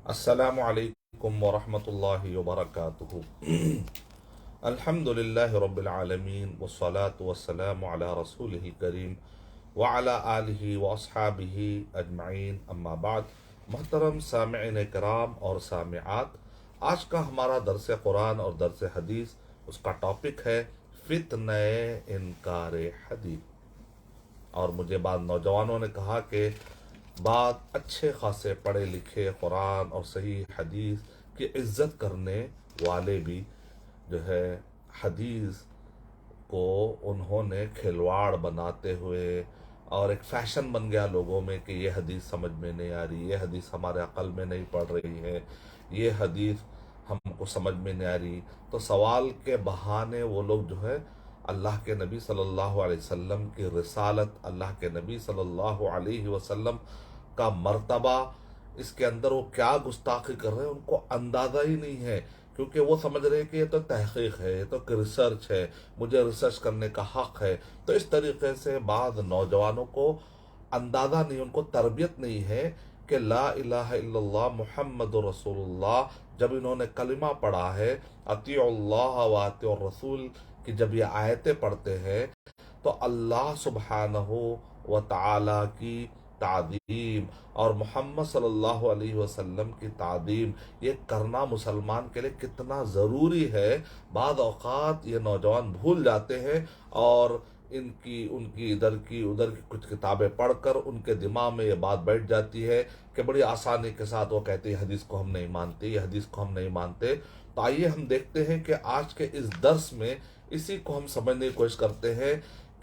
السلام علیکم ورحمۃ اللہ وبرکاتہ۔ الحمدللہ رب العالمین والصلاة والسلام علی رسولہ الکریم وعلی آلہ واصحابہ اجمعین، اما بعد۔ محترم سامعین کرام اور سامعات، آج کا ہمارا درس قرآن اور درس حدیث، اس کا ٹاپک ہے فتنہ انکار حدیث۔ اور مجھے بعض نوجوانوں نے کہا کہ بعض اچھے خاصے پڑھے لکھے قرآن اور صحیح حدیث کی عزت کرنے والے بھی جو ہے حدیث کو انہوں نے کھلواڑ بناتے ہوئے اور ایک فیشن بن گیا لوگوں میں کہ یہ حدیث سمجھ میں نہیں آ رہی، یہ حدیث ہمارے عقل میں نہیں پڑ رہی ہے، یہ حدیث ہم کو سمجھ میں نہیں آ رہی۔ تو سوال کے بہانے وہ لوگ جو ہے اللہ کے نبی صلی اللہ علیہ وسلم کی رسالت، اللہ کے نبی صلی اللہ علیہ وسلم کا مرتبہ، اس کے اندر وہ کیا گستاخی کر رہے ہیں ان کو اندازہ ہی نہیں ہے، کیونکہ وہ سمجھ رہے ہیں کہ یہ تو تحقیق ہے، یہ تو ریسرچ ہے، مجھے ریسرچ کرنے کا حق ہے۔ تو اس طریقے سے بعض نوجوانوں کو اندازہ نہیں، ان کو تربیت نہیں ہے کہ لا الہ الا اللہ محمد رسول اللہ، جب انہوں نے کلمہ پڑھا ہے اطیعوا اللہ و اطیعوا الرسول کہ جب یہ آیتیں پڑھتے ہیں تو اللہ سبحانہ و تعالی کی تعظیم اور محمد صلی اللہ علیہ وسلم کی تعظیم یہ کرنا مسلمان کے لیے کتنا ضروری ہے، بعض اوقات یہ نوجوان بھول جاتے ہیں، اور ان کی ادھر کی ادھر کی کچھ کتابیں پڑھ کر ان کے دماغ میں یہ بات بیٹھ جاتی ہے کہ بڑی آسانی کے ساتھ وہ کہتے ہیں حدیث کو ہم نہیں مانتے، یہ حدیث کو ہم نہیں مانتے۔ تو آئیے ہم دیکھتے ہیں کہ آج کے اس درس میں اسی کو ہم سمجھنے کی کوشش کرتے ہیں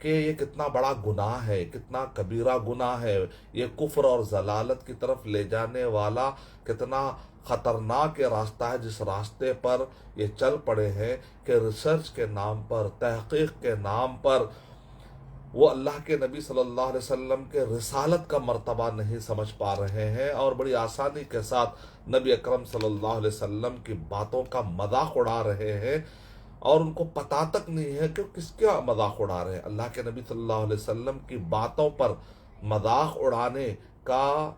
کہ یہ کتنا بڑا گناہ ہے، کتنا کبیرہ گناہ ہے، یہ کفر اور ضلالت کی طرف لے جانے والا کتنا خطرناک یہ راستہ ہے، جس راستے پر یہ چل پڑے ہیں کہ ریسرچ کے نام پر، تحقیق کے نام پر وہ اللہ کے نبی صلی اللہ علیہ وسلم کے رسالت کا مرتبہ نہیں سمجھ پا رہے ہیں، اور بڑی آسانی کے ساتھ نبی اکرم صلی اللہ علیہ وسلم کی باتوں کا مذاق اڑا رہے ہیں، اور ان کو پتہ تک نہیں ہے کہ کس کا مذاق اڑا رہے ہیں۔ اللہ کے نبی صلی اللہ علیہ وسلم کی باتوں پر مذاق اڑانے کا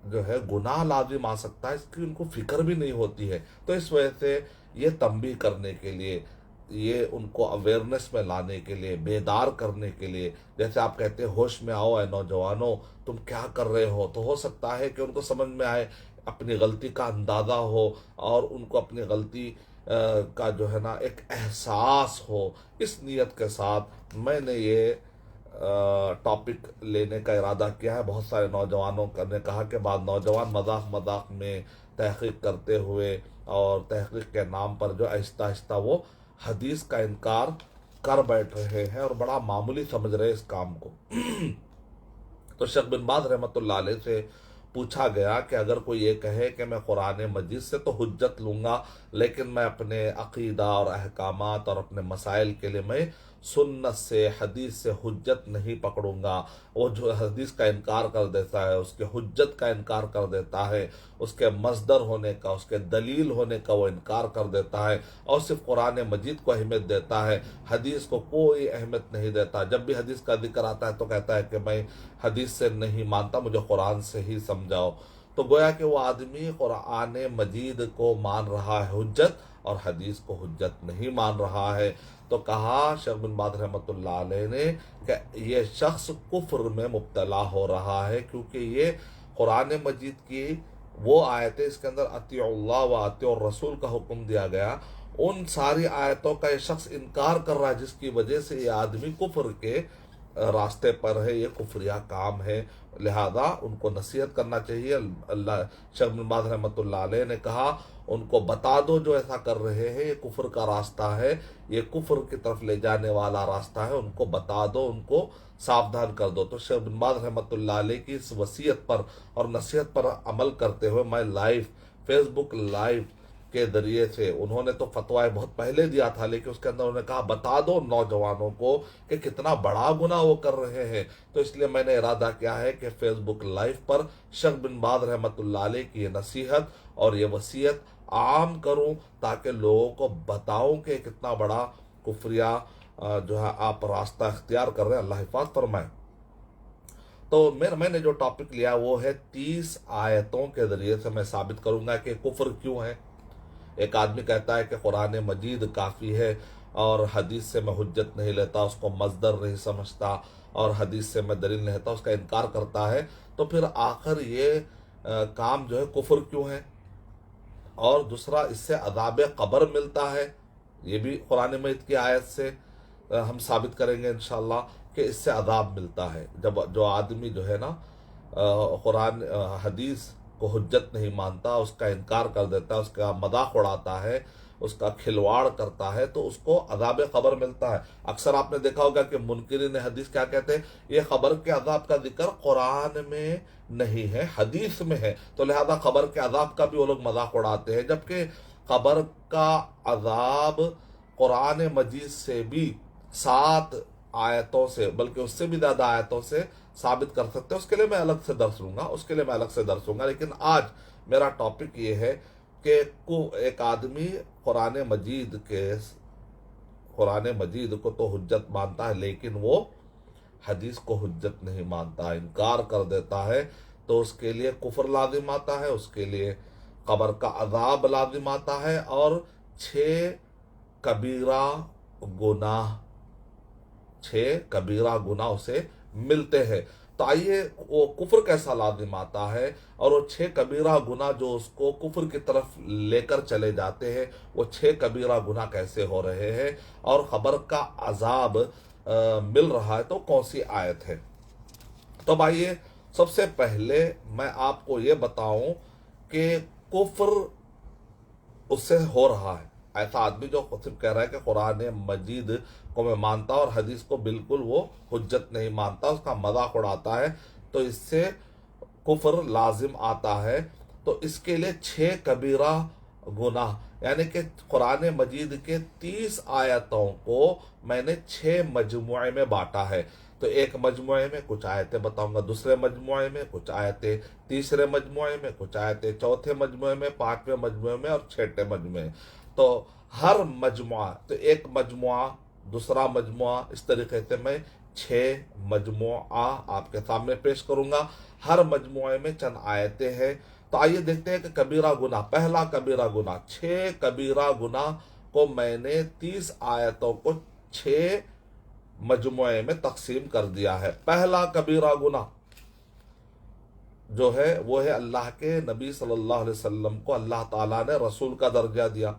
جو ہے گناہ لازم آ سکتا ہے، اس کی ان کو فکر بھی نہیں ہوتی ہے۔ تو اس وجہ سے یہ تنبیہ کرنے کے لیے، یہ ان کو اویئرنیس میں لانے کے لیے، بیدار کرنے کے لیے، جیسے آپ کہتے ہیں ہوش میں آؤ اے نوجوانوں، تم کیا کر رہے ہو، تو ہو سکتا ہے کہ ان کو سمجھ میں آئے، اپنی غلطی کا اندازہ ہو، اور ان کو اپنی غلطی کا جو ہے نا ایک احساس ہو۔ اس نیت کے ساتھ میں نے یہ ٹاپک لینے کا ارادہ کیا ہے۔ بہت سارے نوجوانوں نے کہا کہ بعض نوجوان مذاق مذاق میں تحقیق کرتے ہوئے اور تحقیق کے نام پر جو آہستہ آہستہ وہ حدیث کا انکار کر بیٹھ رہے ہیں اور بڑا معمولی سمجھ رہے ہیں اس کام کو۔ تو شیخ بن باز رحمۃ اللہ علیہ سے پوچھا گیا کہ اگر کوئی یہ کہے کہ میں قرآن مجید سے تو حجت لوں گا، لیکن میں اپنے عقیدہ اور احکامات اور اپنے مسائل کے لیے میں سنت سے، حدیث سے حجت نہیں پکڑوں گا، وہ جو حدیث کا انکار کر دیتا ہے، اس کے حجت کا انکار کر دیتا ہے، اس کے مصدر ہونے کا، اس کے دلیل ہونے کا وہ انکار کر دیتا ہے، اور صرف قرآن مجید کو اہمیت دیتا ہے، حدیث کو کوئی اہمیت نہیں دیتا۔ جب بھی حدیث کا ذکر آتا ہے تو کہتا ہے کہ میں حدیث سے نہیں مانتا، مجھے قرآن سے ہی سمجھاؤ۔ تو گویا کہ وہ آدمی قرآن مجید کو مان رہا ہے حجت، اور حدیث کو حجت نہیں مان رہا ہے۔ تو کہا شیخ بن باز رحمۃ اللہ علیہ نے کہ یہ شخص کفر میں مبتلا ہو رہا ہے، کیونکہ یہ قرآن مجید کی وہ آیتیں، اس کے اندر اطیعوا اللہ و اطیعوا الرسول کا حکم دیا گیا، ان ساری آیتوں کا یہ شخص انکار کر رہا ہے، جس کی وجہ سے یہ آدمی کفر کے راستے پر ہے، یہ کفریہ کام ہے۔ لہذا ان کو نصیحت کرنا چاہیے۔ اللہ شیخ بن باز رحمۃ اللہ علیہ نے کہا ان کو بتا دو جو ایسا کر رہے ہیں یہ کفر کا راستہ ہے، یہ کفر کی طرف لے جانے والا راستہ ہے، ان کو بتا دو، ان کو ساودھان کر دو۔ تو شیخ بن باز رحمۃ اللہ علیہ کی اس وصیت پر اور نصیحت پر عمل کرتے ہوئے میں لائیو فیس بک لائیو کے ذریعے سے، انہوں نے تو فتویٰ بہت پہلے دیا تھا، لیکن اس کے اندر انہوں نے کہا بتا دو نوجوانوں کو کہ کتنا بڑا گناہ وہ کر رہے ہیں۔ تو اس لیے میں نے ارادہ کیا ہے کہ فیس بک لائیو پر شیخ بن باز رحمۃ اللہ علیہ کی یہ نصیحت اور یہ وصیت عام کروں، تاکہ لوگوں کو بتاؤں کہ کتنا بڑا کفریہ جو ہے آپ راستہ اختیار کر رہے ہیں۔ اللہ حفاظ فرمائے۔ تو میں نے جو ٹاپک لیا وہ ہے 30 آیتوں کے ذریعے سے میں ثابت کروں گا کہ کفر کیوں ہے۔ ایک آدمی کہتا ہے کہ قرآن مجید کافی ہے اور حدیث سے میں حجت نہیں لیتا، اس کو مصدر نہیں سمجھتا، اور حدیث سے میں دلیل نہیں لیتا، اس کا انکار کرتا ہے، تو پھر آخر یہ کام جو ہے کفر کیوں ہے؟ اور دوسرا، اس سے عذاب قبر ملتا ہے، یہ بھی قرآن مجید کی آیت سے ہم ثابت کریں گے انشاءاللہ کہ اس سے عذاب ملتا ہے۔ جب جو آدمی جو ہے نا قرآن حدیث کو حجت نہیں مانتا، اس کا انکار کر دیتا ہے، اس کا مذاق اڑاتا ہے، اس کا کھلواڑ کرتا ہے، تو اس کو عذاب قبر ملتا ہے۔ اکثر آپ نے دیکھا ہوگا کہ منکرین حدیث کیا کہتے ہیں؟ یہ قبر کے عذاب کا ذکر قرآن میں نہیں ہے، حدیث میں ہے، تو لہذا قبر کے عذاب کا بھی وہ لوگ مذاق اڑاتے ہیں، جبکہ قبر کا عذاب قرآن مجید سے بھی 7 آیتوں سے، بلکہ اس سے بھی زیادہ آیتوں سے ثابت کر سکتے ہیں۔ اس کے لیے میں الگ سے درس لوں گا، لیکن آج میرا ٹاپک یہ ہے کہ ایک آدمی قرآن مجید کو تو حجت مانتا ہے، لیکن وہ حدیث کو حجت نہیں مانتا، انکار کر دیتا ہے، تو اس کے لیے کفر لازم آتا ہے، اس کے لیے قبر کا عذاب لازم آتا ہے، اور 6 کبیرہ گناہ اسے ملتے ہیں۔ تو آئیے، وہ کفر کیسا لازم آتا ہے، اور وہ 6 کبیرہ گناہ جو اس کو کفر کی طرف لے کر چلے جاتے ہیں، وہ 6 کبیرہ گناہ کیسے ہو رہے ہیں، اور قبر کا عذاب مل رہا ہے تو کون سی آیت ہے۔ تو آئیے، سب سے پہلے میں آپ کو یہ بتاؤں کہ کفر اس سے ہو رہا ہے۔ ایسا آدمی جو صرف کہہ رہا ہے کہ قرآن مجید کو میں مانتا اور حدیث کو بالکل وہ حجت نہیں مانتا، اس کا مذاق اڑاتا ہے، تو اس سے کفر لازم آتا ہے۔ تو اس کے لیے 6 کبیرہ گناہ، یعنی کہ قرآن مجید کے 30 آیتوں کو میں نے 6 مجموعے میں بانٹا ہے۔ تو ایک مجموعے میں کچھ آیتیں بتاؤں گا، دوسرے مجموعے میں کچھ آیتیں، تیسرے مجموعے میں کچھ آیتیں، چوتھے مجموعے میں، 5ویں مجموعے میں، اور 6ٹے مجموعے۔ تو ہر مجموعہ، تو ایک مجموعہ، دوسرا مجموعہ، اس طریقے سے میں 6 مجموعہ آپ کے سامنے پیش کروں گا۔ ہر مجموعے میں چند آیتیں ہیں۔ تو آئیے دیکھتے ہیں کہ کبیرہ گناہ، پہلا کبیرہ گناہ، 6 کبیرہ گناہ کو میں نے 30 آیتوں کو 6 مجموعے میں تقسیم کر دیا ہے۔ پہلا کبیرہ گناہ جو ہے وہ ہے اللہ کے نبی صلی اللہ علیہ وسلم کو اللہ تعالیٰ نے رسول کا درجہ دیا،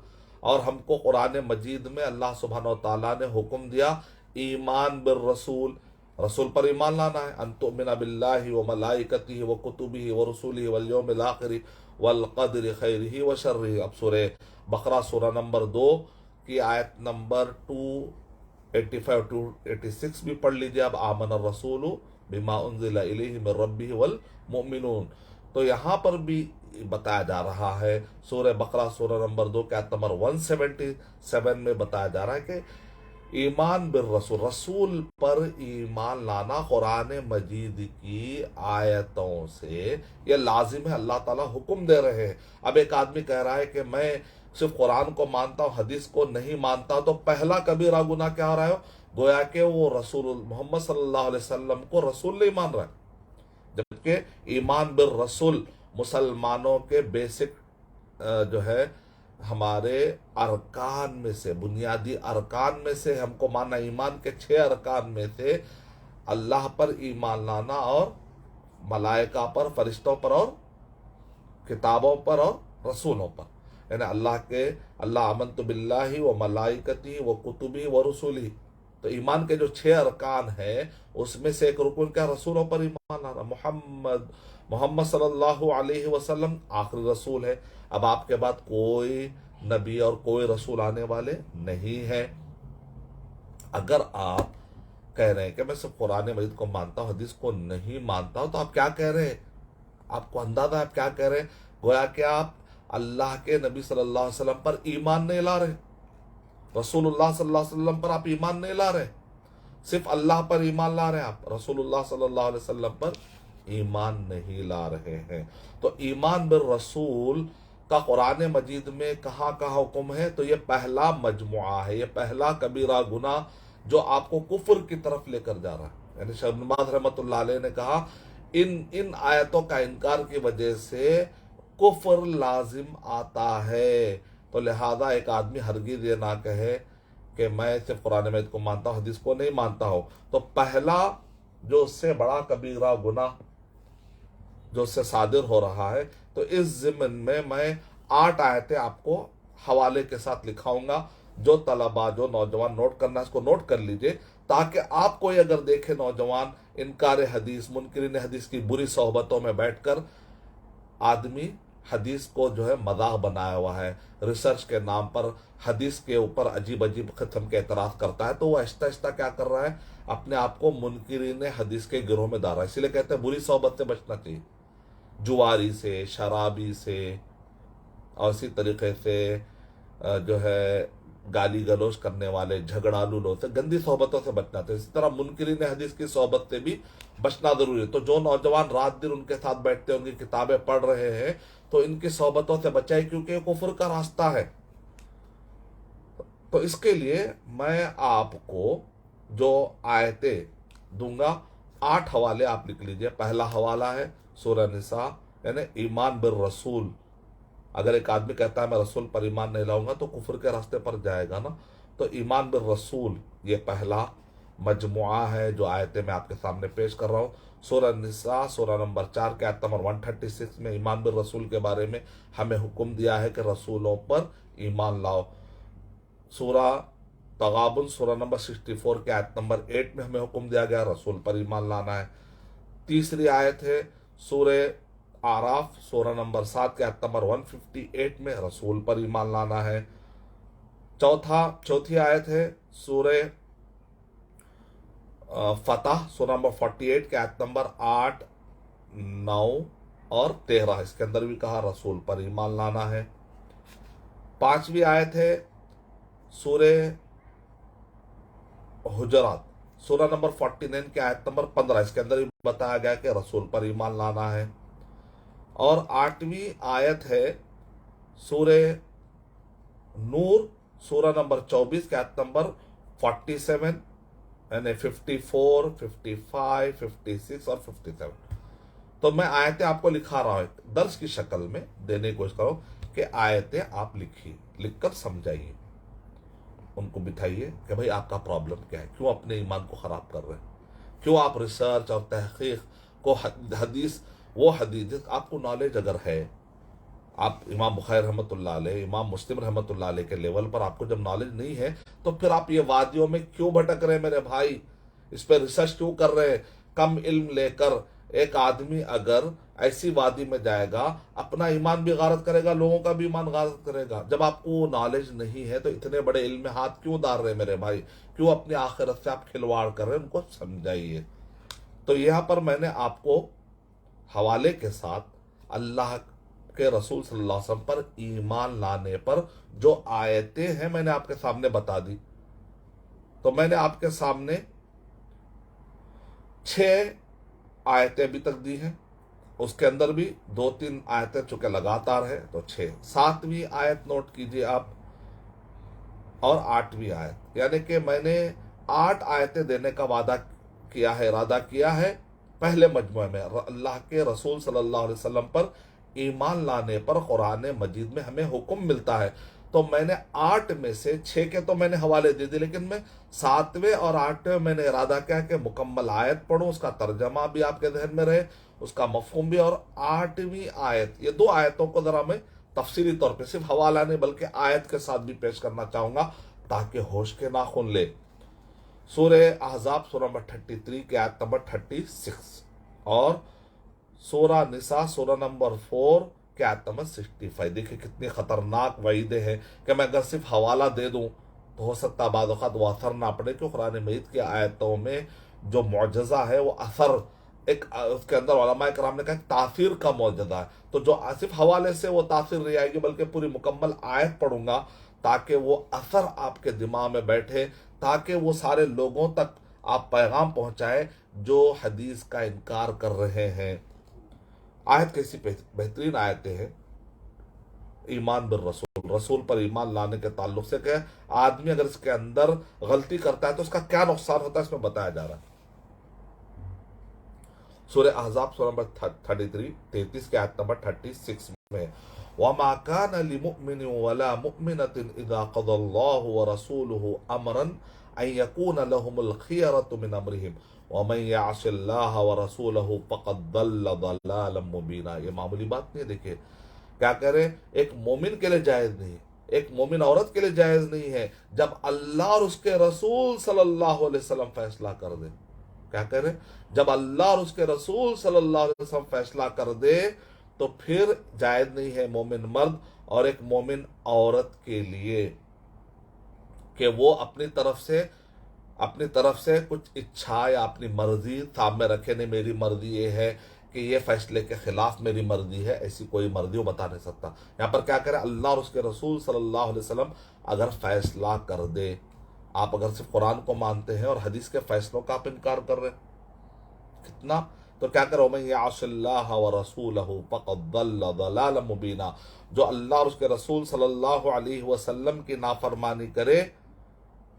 اور ہم کو قرآن مجید میں اللہ سبحانہ و تعالیٰ نے حکم دیا ایمان بالرسول، رسول پر ایمان لانا ہے، ان تؤمن باللہ و ملائکتہ و کتبہ و رسولہ والیوم الآخر والقدر خیرہ و شرہ۔ اب سورہ بقرہ سورہ نمبر 2 کی آیت نمبر 285-286 بھی پڑھ لیجیے۔ اب آمن الرسول بما انزل الیہ من ربہ والمؤمنون، تو یہاں پر بھی بتایا جا رہا ہے، سورہ بقرہ سورہ نمبر 2 کی آیت نمبر 177 میں بتایا جا رہا ہے کہ ایمان بالرسول، رسول پر ایمان لانا قرآن مجید کی آیتوں سے یہ لازم ہے، اللہ تعالیٰ حکم دے رہے ہیں۔ اب ایک آدمی کہہ رہا ہے کہ میں صرف قرآن کو مانتا ہوں، حدیث کو نہیں مانتا، تو پہلا کبیرہ گناہ کیا ہو رہا ہے؟ گویا کہ وہ رسول محمد صلی اللہ علیہ وسلم کو رسول نہیں مان رہا ہے، جبکہ ایمان بالرسول مسلمانوں کے بیسک جو ہے ہمارے ارکان میں سے، بنیادی ارکان میں سے ہم کو ماننا، ایمان کے 6 ارکان میں سے اللہ پر ایمان لانا، اور ملائکہ پر، فرشتوں پر، اور کتابوں پر، اور رسولوں پر، یعنی اللہ آمنت باللہ و ملائکتہ و کتبہ و رسولہ۔ تو ایمان کے جو 6 ارکان ہیں اس میں سے ایک رکن کیا؟ رسولوں پر ایمان لانا۔ محمد صلی اللہ علیہ وسلم آخری رسول ہے، اب آپ کے بعد کوئی نبی اور کوئی رسول آنے والے نہیں ہیں۔ اگر آپ کہہ رہے ہیں کہ میں صرف قرآن مجید کو مانتا ہوں، حدیث کو نہیں مانتا ہوں، تو آپ کیا کہہ رہے ہیں؟ آپ کو اندازہ ہے آپ کیا کہہ رہے ہیں؟ گویا کہ آپ اللہ کے نبی صلی اللہ علیہ وسلم پر ایمان نہیں لا رہے، رسول اللہ صلی اللہ علیہ وسلم پر آپ ایمان نہیں لا رہے، صرف اللہ پر ایمان لا رہے ہیں، آپ رسول اللہ صلی اللہ علیہ وسلم پر ایمان نہیں لا رہے ہیں۔ تو ایمان بالرسول کا قرآن مجید میں کہاں کہاں حکم ہے؟ تو یہ پہلا مجموعہ ہے، یہ پہلا کبیرہ گناہ جو آپ کو کفر کی طرف لے کر جا رہا ہے۔ یعنی شیخ ابن باز رحمۃ اللہ علیہ نے کہا ان آیتوں کا انکار کی وجہ سے کفر لازم آتا ہے، تو لہذا ایک آدمی ہرگز یہ نہ کہے کہ میں صرف قرآن مجید کو مانتا ہوں، حدیث کو نہیں مانتا ہوں۔ تو پہلا جو اس سے بڑا کبیرہ گناہ جو اس سے صادر ہو رہا ہے، تو اس ضمن میں 8 آیتیں آپ کو حوالے کے ساتھ لکھاؤں گا، جو طلباء جو نوجوان نوٹ کرنا اس کو نوٹ کر لیجئے، تاکہ آپ کوئی اگر دیکھے نوجوان انکار حدیث، منکرین حدیث کی بری صحبتوں میں بیٹھ کر آدمی حدیث کو جو ہے مذاق بنایا ہوا ہے، ریسرچ کے نام پر حدیث کے اوپر عجیب عجیب قسم کے اعتراض کرتا ہے، تو وہ آہستہ آہستہ کیا کر رہا ہے، اپنے آپ کو منکرین حدیث کے گروہ میں ڈال رہا ہے۔ اسی لیے کہتے ہیں بری صحبت سے بچنا چاہیے، جواری سے، شرابی سے، اور اسی طریقے سے جو ہے گالی گلوچ کرنے والے جھگڑالو لوگ سے، گندی صحبتوں سے بچنا چاہیے۔ اسی طرح منکرین حدیث کی صحبت سے بھی بچنا ضروری ہے۔ تو جو نوجوان رات دن ان کے ساتھ بیٹھتے ہیں، ان کی کتابیں پڑھ رہے ہیں، تو ان کی صحبتوں سے بچائے، کیونکہ یہ کفر کا راستہ ہے۔ تو اس کے لیے میں آپ کو جو آیتیں دوں گا، 8 حوالے آپ لکھ لیجئے۔ پہلا حوالہ ہے سورہ نساء، یعنی ایمان بالرسول۔ اگر ایک آدمی کہتا ہے میں رسول پر ایمان نہیں لاؤں گا تو کفر کے راستے پر جائے گا نا۔ تو ایمان بالرسول یہ پہلا مجموعہ ہے جو آیتیں میں آپ کے سامنے پیش کر رہا ہوں۔ سورہ نساء سورہ نمبر 4 کے آیت نمبر 136 میں ایمان بالرسول کے بارے میں ہمیں حکم دیا ہے کہ رسولوں پر ایمان لاؤ۔ سورہ تغابن سورہ نمبر 64 کے آیت نمبر 8 میں ہمیں حکم دیا گیا رسول پر ایمان لانا ہے۔ تیسری آیت ہے سورہ اعراف سورہ نمبر 7 کے آیت نمبر 158 میں رسول پر ایمان لانا ہے۔ چوتھی آیت ہے سورہ فتح سورہ نمبر 48 کے آیت نمبر 8، 9 اور 13، اس کے اندر بھی کہا رسول پر ایمان لانا ہے۔ پانچویں آیت ہے سورہ حجرات سورہ نمبر 49 کے آیت نمبر 15، اس کے اندر بھی بتایا گیا کہ رسول پر ایمان لانا ہے۔ اور 8ویں آیت ہے سورہ نور سورہ نمبر 24 کے آیت نمبر 47، یعنی 54، 55، 56 اور 57۔ تو میں آیتیں آپ کو لکھا رہا ہوں، درس کی شکل میں دینے کی کوشش کرو کہ آیتیں آپ لکھ کر سمجھائیے، ان کو بٹھائیے کہ بھئی آپ کا پرابلم کیا ہے، کیوں اپنے ایمان کو خراب کر رہے ہیں، کیوں آپ ریسرچ اور تحقیق کو حدیث آپ کو نالج اگر ہے، آپ امام بخاری رحمۃ اللہ علیہ، امام مسلم رحمۃ اللہ علیہ کے لیول پر آپ کو جب نالج نہیں ہے، تو پھر آپ یہ وادیوں میں کیوں بھٹک رہے ہیں میرے بھائی، اس پہ ریسرچ کیوں کر رہے ہیں؟ کم علم لے کر ایک آدمی اگر ایسی وادی میں جائے گا، اپنا ایمان بھی غارت کرے گا، لوگوں کا بھی ایمان غارت کرے گا۔ جب آپ کو نالج نہیں ہے تو اتنے بڑے علم میں ہاتھ کیوں ڈال رہے ہیں میرے بھائی، کیوں اپنی آخرت سے آپ کھلواڑ کر رہے ہیں، ان کو سمجھائیے۔ تو یہاں پر میں نے آپ کو حوالے کے ساتھ اللہ کے رسول صلی اللہ علیہ وسلم پر ایمان لانے پر جو آیتیں ہیں میں نے آپ کے سامنے بتا دی۔ تو میں نے آپ کے سامنے 6 آیتیں ابھی تک دی ہیں، اس کے اندر بھی 2-3 آیتیں چونکہ لگاتار ہے تو 6۔ 7ویں آیت نوٹ کیجئے آپ، اور 8ویں آیت، یعنی کہ میں نے 8 آیتیں دینے کا وعدہ کیا ہے، ارادہ کیا ہے پہلے مجموعے میں۔ اللہ کے رسول صلی اللہ علیہ وسلم پر ایمان لانے پر قرآن مجید میں ہمیں حکم ملتا ہے، تو میں نے 8 میں سے 6 کے تو میں نے حوالے دے دی، لیکن میں 7ویں اور 8ویں میں نے ارادہ کیا کہ مکمل آیت پڑھوں، اس کا ترجمہ بھی آپ کے ذہن میں رہے، اس کا مفہوم بھی، اور 8ویں آیت، یہ 2 آیتوں کو ذرا میں تفصیلی طور پہ صرف حوالہ نہیں بلکہ آیت کے ساتھ بھی پیش کرنا چاہوں گا تاکہ ہوش کے ناخن لے۔ سورہ احزاب سورہ نمبر 33 کے آیت نمبر 36، اور سورہ نساء سورہ نمبر 4 کے آیت نمبر 65۔ دیکھیں کتنی خطرناک وعیدیں ہیں کہ میں اگر صرف حوالہ دے دوں تو ہو سکتا بعض اوقات وہ اثر نہ پڑے، کہ قرآن مجید کی آیتوں میں جو معجزہ ہے وہ اثر اس کے اندر علماء کرام نے کہا کہ تاثیر کا معجزہ ہے، تو جو صرف حوالے سے وہ تاثیر نہیں آئے گی بلکہ پوری مکمل آیت پڑھوں گا تاکہ وہ اثر آپ کے دماغ میں بیٹھے، تاکہ وہ سارے لوگوں تک آپ پیغام پہنچائے جو حدیث کا انکار کر رہے ہیں۔ آیت کیسی بہترین آیتیں ہیں ایمان بالرسول، رسول پر ایمان لانے کے تعلق سے، کہ آدمی اگر اس کے اندر غلطی کرتا ہے تو اس کا کیا نقصان ہوتا ہے اس میں بتایا جا رہا ہے۔ سورہ احزاب سورہ نمبر 33 کے آیت نمبر 36 میں وَمَا كَانَ لِمُؤْمِنٍ وَلَا مُؤْمِنَةٍ إِذَا قَضَى اللَّهُ وَرَسُولُهُ أَمْرًا أَن يَكُونَ لَهُمُ الْخِيَرَةُ مِنْ أَمْرِهِمْ وَمَن يَعْصِ اللَّهَ وَرَسُولَهُ فَقَدْ ضَلَّ ضَلَالًا مُبِينًا. یہ معمولی بات نہیں. دیکھیں کیا کہہ رہے ہیں، ایک مومن کے لیے جائز نہیں ہے، ایک مومن عورت کے لیے جائز نہیں ہے جب اللہ اور اس کے رسول صلی اللہ علیہ وسلم فیصلہ کر دے. کیا کہہ رہے ہیں، جب اللہ اور اس کے رسول صلی اللہ علیہ وسلم فیصلہ کر دے تو پھر جائز نہیں ہے مومن مرد اور ایک مومن عورت کے لیے کہ وہ اپنی طرف سے کچھ اچھا یا اپنی مرضی سامنے رکھے. نہیں میری مرضی یہ ہے کہ یہ فیصلے کے خلاف میری مرضی ہے، ایسی کوئی مرضی وہ بتا نہیں سکتا. یہاں پر کیا کرے، اللہ اور اس کے رسول صلی اللہ علیہ وسلم اگر فیصلہ کر دے، آپ اگر صرف قرآن کو مانتے ہیں اور حدیث کے فیصلوں کا آپ انکار کر رہے ہیں کتنا، تو کیا کرو وَمَن يَعْصِ اللَّهَ وَرَسُولَهُ فَقَدْ ضَلَّ ضَلَالًا مُبِينًا. جو اللہ اور اس کے رسول صلی اللہ علیہ وسلم کی نافرمانی کرے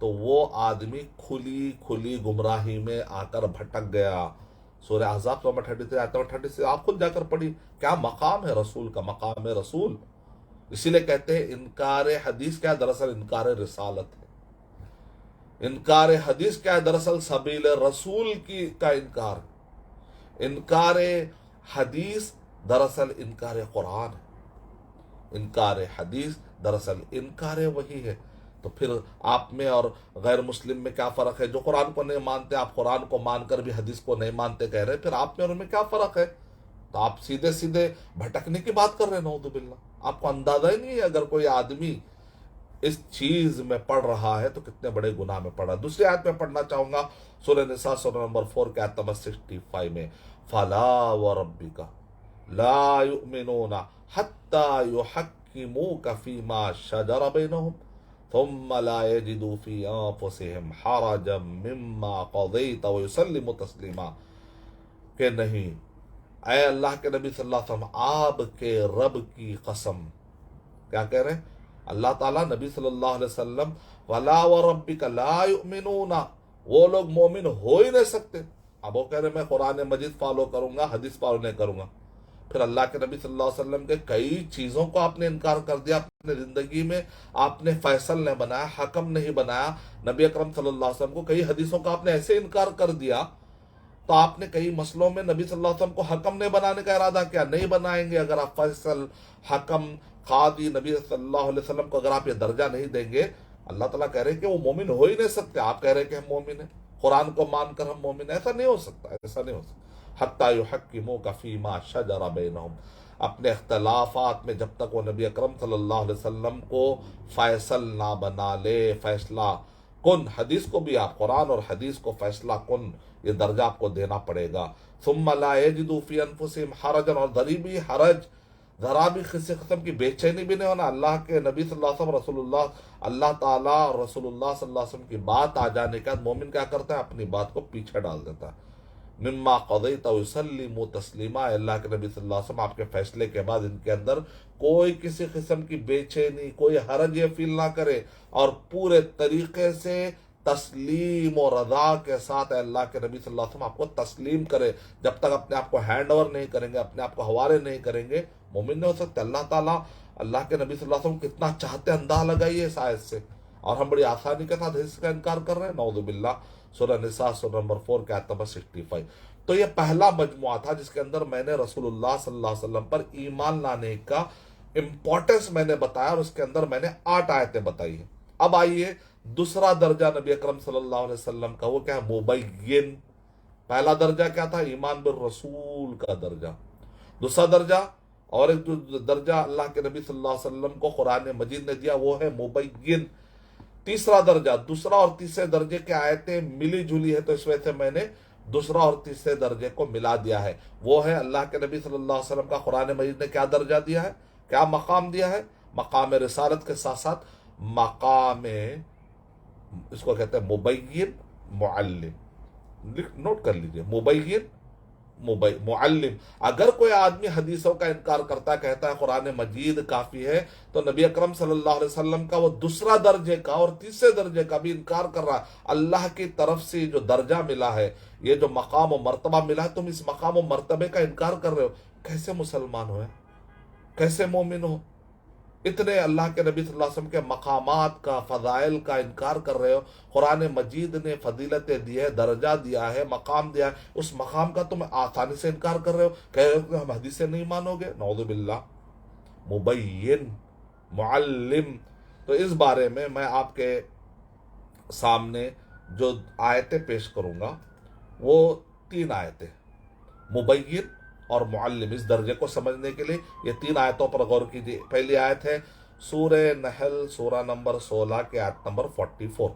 تو وہ آدمی کھلی گمراہی میں آ کر بھٹک گیا. سورہ احزاب نمبر 33 آیت نمبر 36 آپ خود جا کر پڑھی. کیا مقام ہے رسول کا، مقام رسول. اسی لیے کہتے ہیں انکار حدیث کیا ہے، دراصل انکار رسالت ہے. انکار حدیث کیا ہے، دراصل سبیل رسول کا انکار. انکار حدیث دراصل انکار قرآن ہے. انکار حدیث دراصل انکار وحی ہے. تو پھر آپ میں اور غیر مسلم میں کیا فرق ہے؟ جو قرآن کو نہیں مانتے، آپ قرآن کو مان کر بھی حدیث کو نہیں مانتے کہہ رہے، پھر آپ میں اور ان میں کیا فرق ہے؟ تو آپ سیدھے بھٹکنے کی بات کر رہے ہیں. نعوذ باللہ. آپ کو اندازہ ہی نہیں ہے اگر کوئی آدمی اس چیز میں پڑھ رہا ہے تو کتنے بڑے گناہ میں پڑھ رہا ہے. دوسری آیت میں پڑھنا چاہوں گا سورہ نساء سورہ نمبر 4 کے آیت نمبر 65 میں فَلَا وَرَبِّكَ لَا يُؤْمِنُونَ حَتَّى يُحَكِّمُوكَ فِي مَا شَجَرَ بَيْنَهُمْ ثُمَّ لَا يَجِدُوا فِي أَنفُسِهِمْ حَرَجًا مِّمَّا قَضَيْتَ وَيُسَلِّمُوا تَسْلِيمًا. کہ نہیں، اے اللہ کے نبی صلی اللہ علیہ وسلم، آپ کے رب کی قسم. کیا کہہ رہے ہیں اللہ تعالیٰ نبی صلی اللہ علیہ وسلم، وَلَا وَرَبِّكَ لَا يُؤْمِنُونَ، وہ لوگ مومن ہو ہی نہیں سکتے. اب وہ کہہ رہے ہیں میں قرآن مجید فالو کروں گا، حدیث فالو نہیں کروں گا. پھر اللہ کے نبی صلی اللہ علیہ وسلم کے کئی چیزوں کو آپ نے انکار کر دیا اپنے زندگی میں. آپ نے فیصل نہیں بنایا، حکم نہیں بنایا. نبی اکرم صلی اللہ علیہ وسلم کو کئی حدیثوں کا آپ نے ایسے انکار کر دیا. تو آپ نے کئی مسئلوں میں نبی صلی اللہ علیہ وسلم کو حکم نہیں بنانے کا ارادہ کیا. نہیں بنائیں گے اگر آپ فیصل، حکم، قاضی نبی صلی اللہ علیہ وسلم کو اگر آپ یہ درجہ نہیں دیں گے، اللہ تعالیٰ کہہ رہے ہیں کہ وہ مومن ہو ہی نہیں سکتے. آپ کہہ رہے ہیں کہ ہم مومن ہیں، قرآن کو مان کر ہم مومن ہیں. ایسا نہیں ہو سکتا، ایسا نہیں ہو سکتا. حتیٰ یحکموک فیما شجر بینہم، اپنے اختلافات میں جب تک وہ نبی اکرم صلی اللہ علیہ وسلم کو فیصل نہ بنا لے. فیصلہ کن، حدیث کو بھی آپ قرآن اور حدیث کو فیصلہ کن یہ درجہ آپ کو دینا پڑے گا. ثم لا یجدوا فی انفسہم حرجا، اور ذری بھی حرج، ذرا بھی کسی قسم کی بے چینی بھی نہیں ہونا. اللہ کے نبی صلی اللہ علیہ وسلم، رسول اللہ تعالیٰ اور رسول اللہ صلی اللہ علیہ وسلم کی بات آ جانے کے بعد مومن کیا کرتا ہے، اپنی بات کو پیچھے ڈال دیتا ہے. مما قضیت ویسلموا تسلیما، اللہ کے نبی صلی اللہ علیہ وسلم آپ کے فیصلے کے بعد ان کے اندر کوئی کسی قسم کی بے چینی، کوئی حرج یہ فیل نہ کرے، اور پورے طریقے سے تسلیم و رضا کے ساتھ اللہ کے نبی صلی اللہ علیہ وسلم آپ کو تسلیم کرے. جب تک اپنے آپ کو ہینڈ اوور نہیں کریں گے، اپنے آپ کو حوالے نہیں کریں گے، مومن نہیں ہو سکتے. اللہ تعالیٰ اللہ کے نبی صلی اللہ علیہ وسلم کتنا چاہتے ہیں، اندازہ لگائیے اس آیت سے، اور ہم بڑی آسانی کے ساتھ اس کا انکار کر رہے ہیں. نعوذ باللہ. سورہ نساء سورہ نمبر 4 کے آیت نمبر 65. تو یہ پہلا مجموعہ تھا جس کے اندر میں نے رسول اللہ صلی اللہ علیہ وسلم پر ایمان لانے کا امپورٹنس میں نے بتایا، اور اس کے اندر میں نے 8 آیتیں بتائی ہیں. اب آئیے دوسرا درجہ نبی اکرم صلی اللہ علیہ وسلم کا، وہ کیا ہے؟ مبین. پہلا درجہ کیا تھا؟ ایمان بالرسول کا درجہ. دوسرا درجہ اور ایک جو درجہ اللہ کے نبی صلی اللہ علیہ وسلم کو قرآن مجید نے دیا وہ ہے مبین. تیسرا درجہ، دوسرا اور تیسرے درجے کی آیتیں ملی جلی ہے، تو اس وجہ سے میں نے دوسرا اور تیسرے درجے کو ملا دیا ہے. وہ ہے اللہ کے نبی صلی اللہ علیہ وسلم کا قرآن مجید نے کیا درجہ دیا ہے، کیا مقام دیا ہے؟ مقام رسالت کے ساتھ ساتھ مقام، اس کو کہتے ہیں مبین معلم. نوٹ کر لیجئے، مبین معلم. اگر کوئی آدمی حدیثوں کا انکار کرتا کہتا ہے قرآن مجید کافی ہے، تو نبی اکرم صلی اللہ علیہ وسلم کا وہ دوسرا درجے کا اور تیسرے درجے کا بھی انکار کر رہا ہے. اللہ کی طرف سے جو درجہ ملا ہے، یہ جو مقام و مرتبہ ملا ہے، تم اس مقام و مرتبے کا انکار کر رہے ہو. کیسے مسلمان ہوئے؟ کیسے مومن ہو؟ اتنے اللہ کے نبی صلی اللہ علیہ وسلم کے مقامات کا، فضائل کا انکار کر رہے ہو. قرآن مجید نے فضیلتیں دی ہے، درجہ دیا ہے، مقام دیا ہے، اس مقام کا تم آسانی سے انکار کر رہے ہو. کہہ رہے ہو کہ ہم حدیثیں نہیں مانو گے. نعوذ باللہ. مبین، معلم. تو اس بارے میں آپ کے سامنے جو آیتیں پیش کروں گا وہ 3 آیتیں، مبین اور معلم. اس درجے کو سمجھنے کے لیے یہ 3 آیتوں پر غور کیجیے. پہلی آیت ہے سورہ نحل سورہ نمبر 16 کے آیت نمبر 44.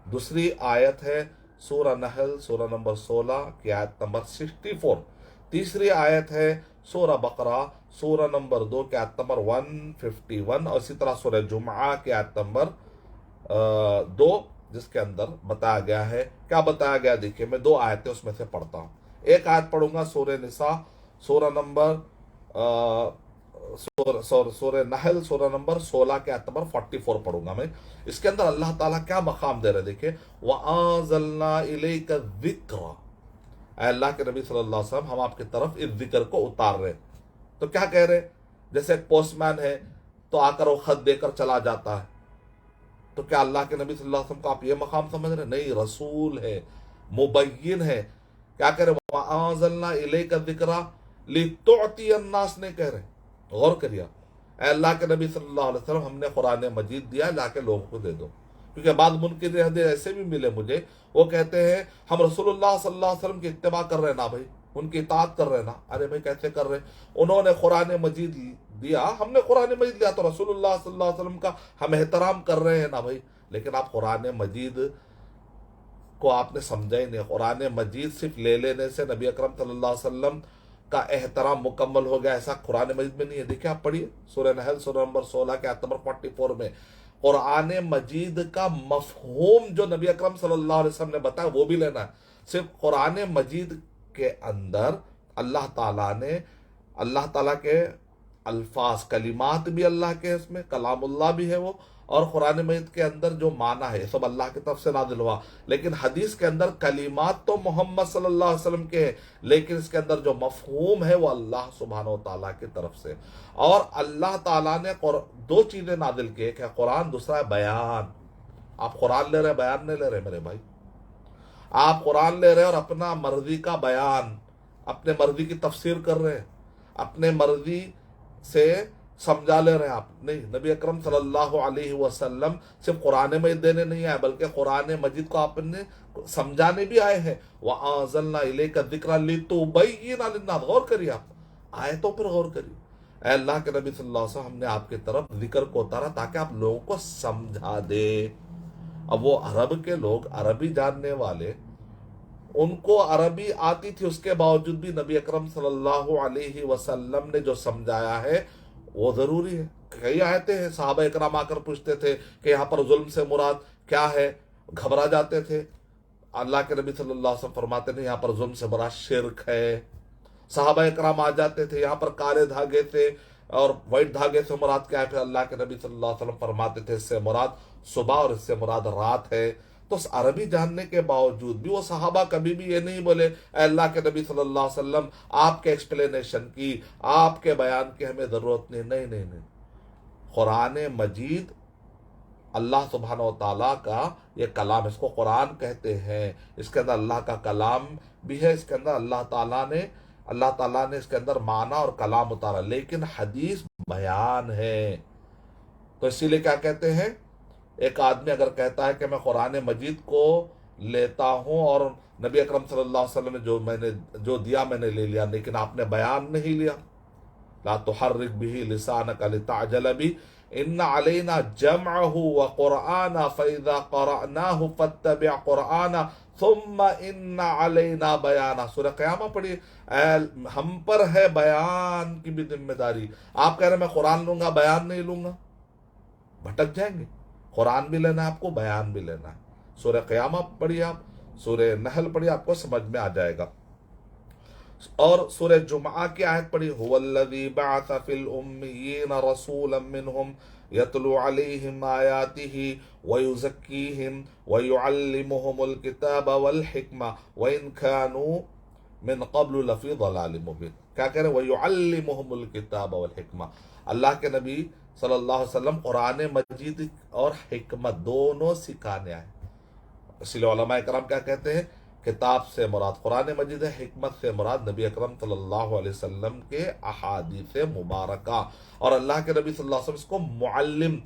دوسری آیت ہے سورہ نحل سورہ نمبر 16 کی آیت نمبر 64. تیسری آیت ہے سورہ بقرہ سورہ نمبر 2 کی آیت نمبر 151، اور اسی طرح سورہ جمعہ کی آیت نمبر 2، جس کے اندر بتایا گیا ہے. کیا بتایا گیا؟ دیکھیے میں 2 آیتیں اس میں سے پڑھتا ہوں. ایک آیت پڑھوں گا سورہ نساء سورہ نمبر سورہ نحل سورہ نمبر 16 کے آیت نمبر 44 پڑھوں گا میں. اس کے اندر اللہ تعالیٰ کیا مقام دے رہے دیکھیں. وَأَنزَلْنَا إِلَيْكَ الذِّكْرَ، اے اللہ کے نبی صلی اللہ علیہ وسلم ہم آپ کی طرف اس ذکر کو اتار رہے. تو کیا کہہ رہے؟ جیسے ایک پوسٹ مین ہے تو آ کر وہ خط دے کر چلا جاتا ہے، تو کیا اللہ کے نبی صلی اللہ علیہ وسلم کو آپ یہ مقام سمجھ رہے؟ نہیں، رسول ہے، مبین ہے. کیا کہہ رہے؟ وَأَنزَلْنَا إِلَيْكَ الذِّكْرَ لِتُعْتِيَ النَّاسَ نہیں کہہ رہے. غور کریے. اے اللہ کے نبی صلی اللہ علیہ وسلم ہم نے قرآن مجید دیا، لا کے لوگوں کو دے دو. کیونکہ بعض منکر حدیث ایسے بھی ملے مجھے، وہ کہتے ہیں ہم رسول اللہ صلی اللہ علیہ وسلم کی اتباع کر رہے نا بھائی، ان کی اطاعت کر رہے نا. ارے بھائی کیسے کر رہے؟ انہوں نے قرآن مجید دیا، ہم نے قرآن مجید دیا، تو رسول اللہ صلی اللہ علیہ وسلم کا ہم احترام کر رہے ہیں نا بھائی. لیکن آپ قرآن مجید کو آپ نے سمجھا ہی نہیں. قرآن مجید صرف لے لینے سے نبی اکرم صلی اللہ علیہ وسلم کا احترام مکمل ہو گیا، ایسا قرآن مجید میں نہیں ہے. دیکھیں آپ پڑھیے سورہ نحل سورہ نمبر 16 کے آیت نمبر 44 میں قرآن مجید کا مفہوم جو نبی اکرم صلی اللہ علیہ وسلم نے بتایا وہ بھی لینا ہے. صرف قرآن مجید کے اندر اللہ تعالیٰ نے، اللہ تعالیٰ کے الفاظ، کلمات بھی اللہ کے، اس میں کلام اللہ بھی ہے وہ، اور قرآن مجید کے اندر جو معنی ہے سب اللہ کی طرف سے نازل ہوا. لیکن حدیث کے اندر کلمات تو محمد صلی اللہ علیہ وسلم کے ہیں، لیکن اس کے اندر جو مفہوم ہے وہ اللہ سبحانہ و تعالیٰ کی طرف سے. اور اللہ تعالیٰ نے 2 چیزیں نازل کی، ایک ہے قرآن، دوسرا ہے بیان. آپ قرآن لے رہے، بیان نہیں لے رہے میرے بھائی. آپ قرآن لے رہے اور اپنا مرضی کا بیان، اپنے مرضی کی تفسیر کر رہے ہیں، اپنے مرضی سے سمجھا لے رہے ہیں آپ. نہیں، نبی اکرم صلی اللہ علیہ وسلم صرف قرآن مجید دینے نہیں آئے، بلکہ قرآن مجید کو آپ نے سمجھانے بھی آئے ہیں. وَأَنزَلْنَا إِلَيْكَ الذِّكْرَ لِتُبَيِّنَ لِلنَّاسِ. غور کریے، آپ آیتوں پر غور کریے. اے اللہ کے نبی صلی اللہ علیہ وسلم ہم نے آپ کی طرف ذکر کو اتارا تاکہ آپ لوگوں کو سمجھا دے. اب وہ عرب کے لوگ، عربی جاننے والے، ان کو عربی آتی تھی، اس کے باوجود بھی نبی اکرم صلی اللہ علیہ وسلم نے جو سمجھایا ہے وہ ضروری ہے. کئی آیتیں ہیں، صحابہ اکرام آ کر پوچھتے تھے کہ یہاں پر ظلم سے مراد کیا ہے، گھبرا جاتے تھے. اللہ کے نبی صلی اللہ علیہ وسلم فرماتے نہیں، یہاں پر ظلم سے مراد شرک ہے. صحابہ اکرام آ جاتے تھے، یہاں پر کالے دھاگے سے اور وائٹ دھاگے سے مراد کیا ہے، پھر اللہ کے نبی صلی اللہ علیہ وسلم فرماتے تھے اس سے مراد صبح اور اس سے مراد رات ہے. تو عربی جاننے کے باوجود بھی وہ صحابہ کبھی بھی یہ نہیں بولے اے اللہ کے نبی صلی اللہ علیہ وسلم آپ کے ایکسپلینیشن کی، آپ کے بیان کی ہمیں ضرورت نہیں. نہیں نہیں نہیں، قرآن مجید اللہ سبحانہ و تعالیٰ کا یہ کلام، اس کو قرآن کہتے ہیں. اس کے اندر اللہ کا کلام بھی ہے، اس کے اندر اللہ تعالیٰ نے اس کے اندر معنی اور کلام اتارا. لیکن حدیث بیان ہے. تو اسی لیے کیا کہتے ہیں، ایک آدمی اگر کہتا ہے کہ میں قرآن مجید کو لیتا ہوں اور نبی اکرم صلی اللہ علیہ وسلم نے جو دیا میں نے لے لیا، لیکن آپ نے بیان نہیں لیا. لا تحرک به لسانک لتعجل به ان علینا جمعه وقرآنا فاذا قرأناه فاتبع قرآنا ثم ان علینا بیانا. سورہ قیامہ پڑھی. ہم پر ہے بیان کی بھی ذمہ داری. آپ کہہ رہے ہیں میں قرآن لوں گا، بیان نہیں لوں گا، بھٹک جائیں گے. قرآن بھی لینا ہے آپ کو، بیان بھی لینا ہے. سورہ قیامہ پڑھیے، آپ سورہ نحل پڑھیے، آپ کو سمجھ میں آ جائے گا. اور سورہ جمعہ کی آیت پڑھی، هُوَ بعث فی الأمیین رسولا منہم یتلو علیہم آیاتہ ویزکیہم ویعلمہم الکتاب والحکمہ وإن كانوا من قبل لفی ضلال مبین. کیا کہہ رہے ہیں؟ وَيُعَلِّمُهُمُ الْكِتَابَ وَالْحِکْمَةَ. اللہ کے نبی صلی اللہ علیہ وسلم قرآن مجید اور حکمت دونوں سکھانے آئے. اسی لیے علماء کرام کیا کہتے ہیں؟ کتاب سے مراد قرآن مجید ہے، حکمت سے مراد نبی اکرم صلی اللہ علیہ وسلم کے احادیث مبارکہ. اور اللہ کے نبی صلی اللہ علیہ وسلم اس کو معلم،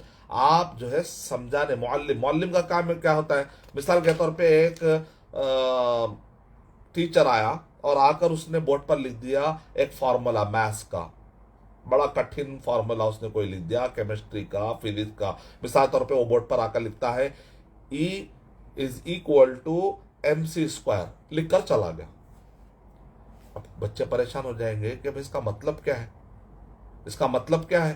آپ جو ہے سمجھانے، معلم کا کام کیا ہوتا ہے؟ مثال کے طور پہ ایک ٹیچر آیا اور آ کر اس نے بورڈ پر لکھ دیا ایک فارمولا میتھس کا، بڑا کٹھن فارمولا اس نے کوئی لکھ دیا، کیمسٹری کا، فزکس کا. مثال طور پہ وہ بورڈ پر آ کر لکھتا ہے E is equal to MC square, لکھ کر چلا گیا. اب بچے پریشان ہو جائیں گے کہ اس کا مطلب کیا ہے، اس کا مطلب کیا ہے.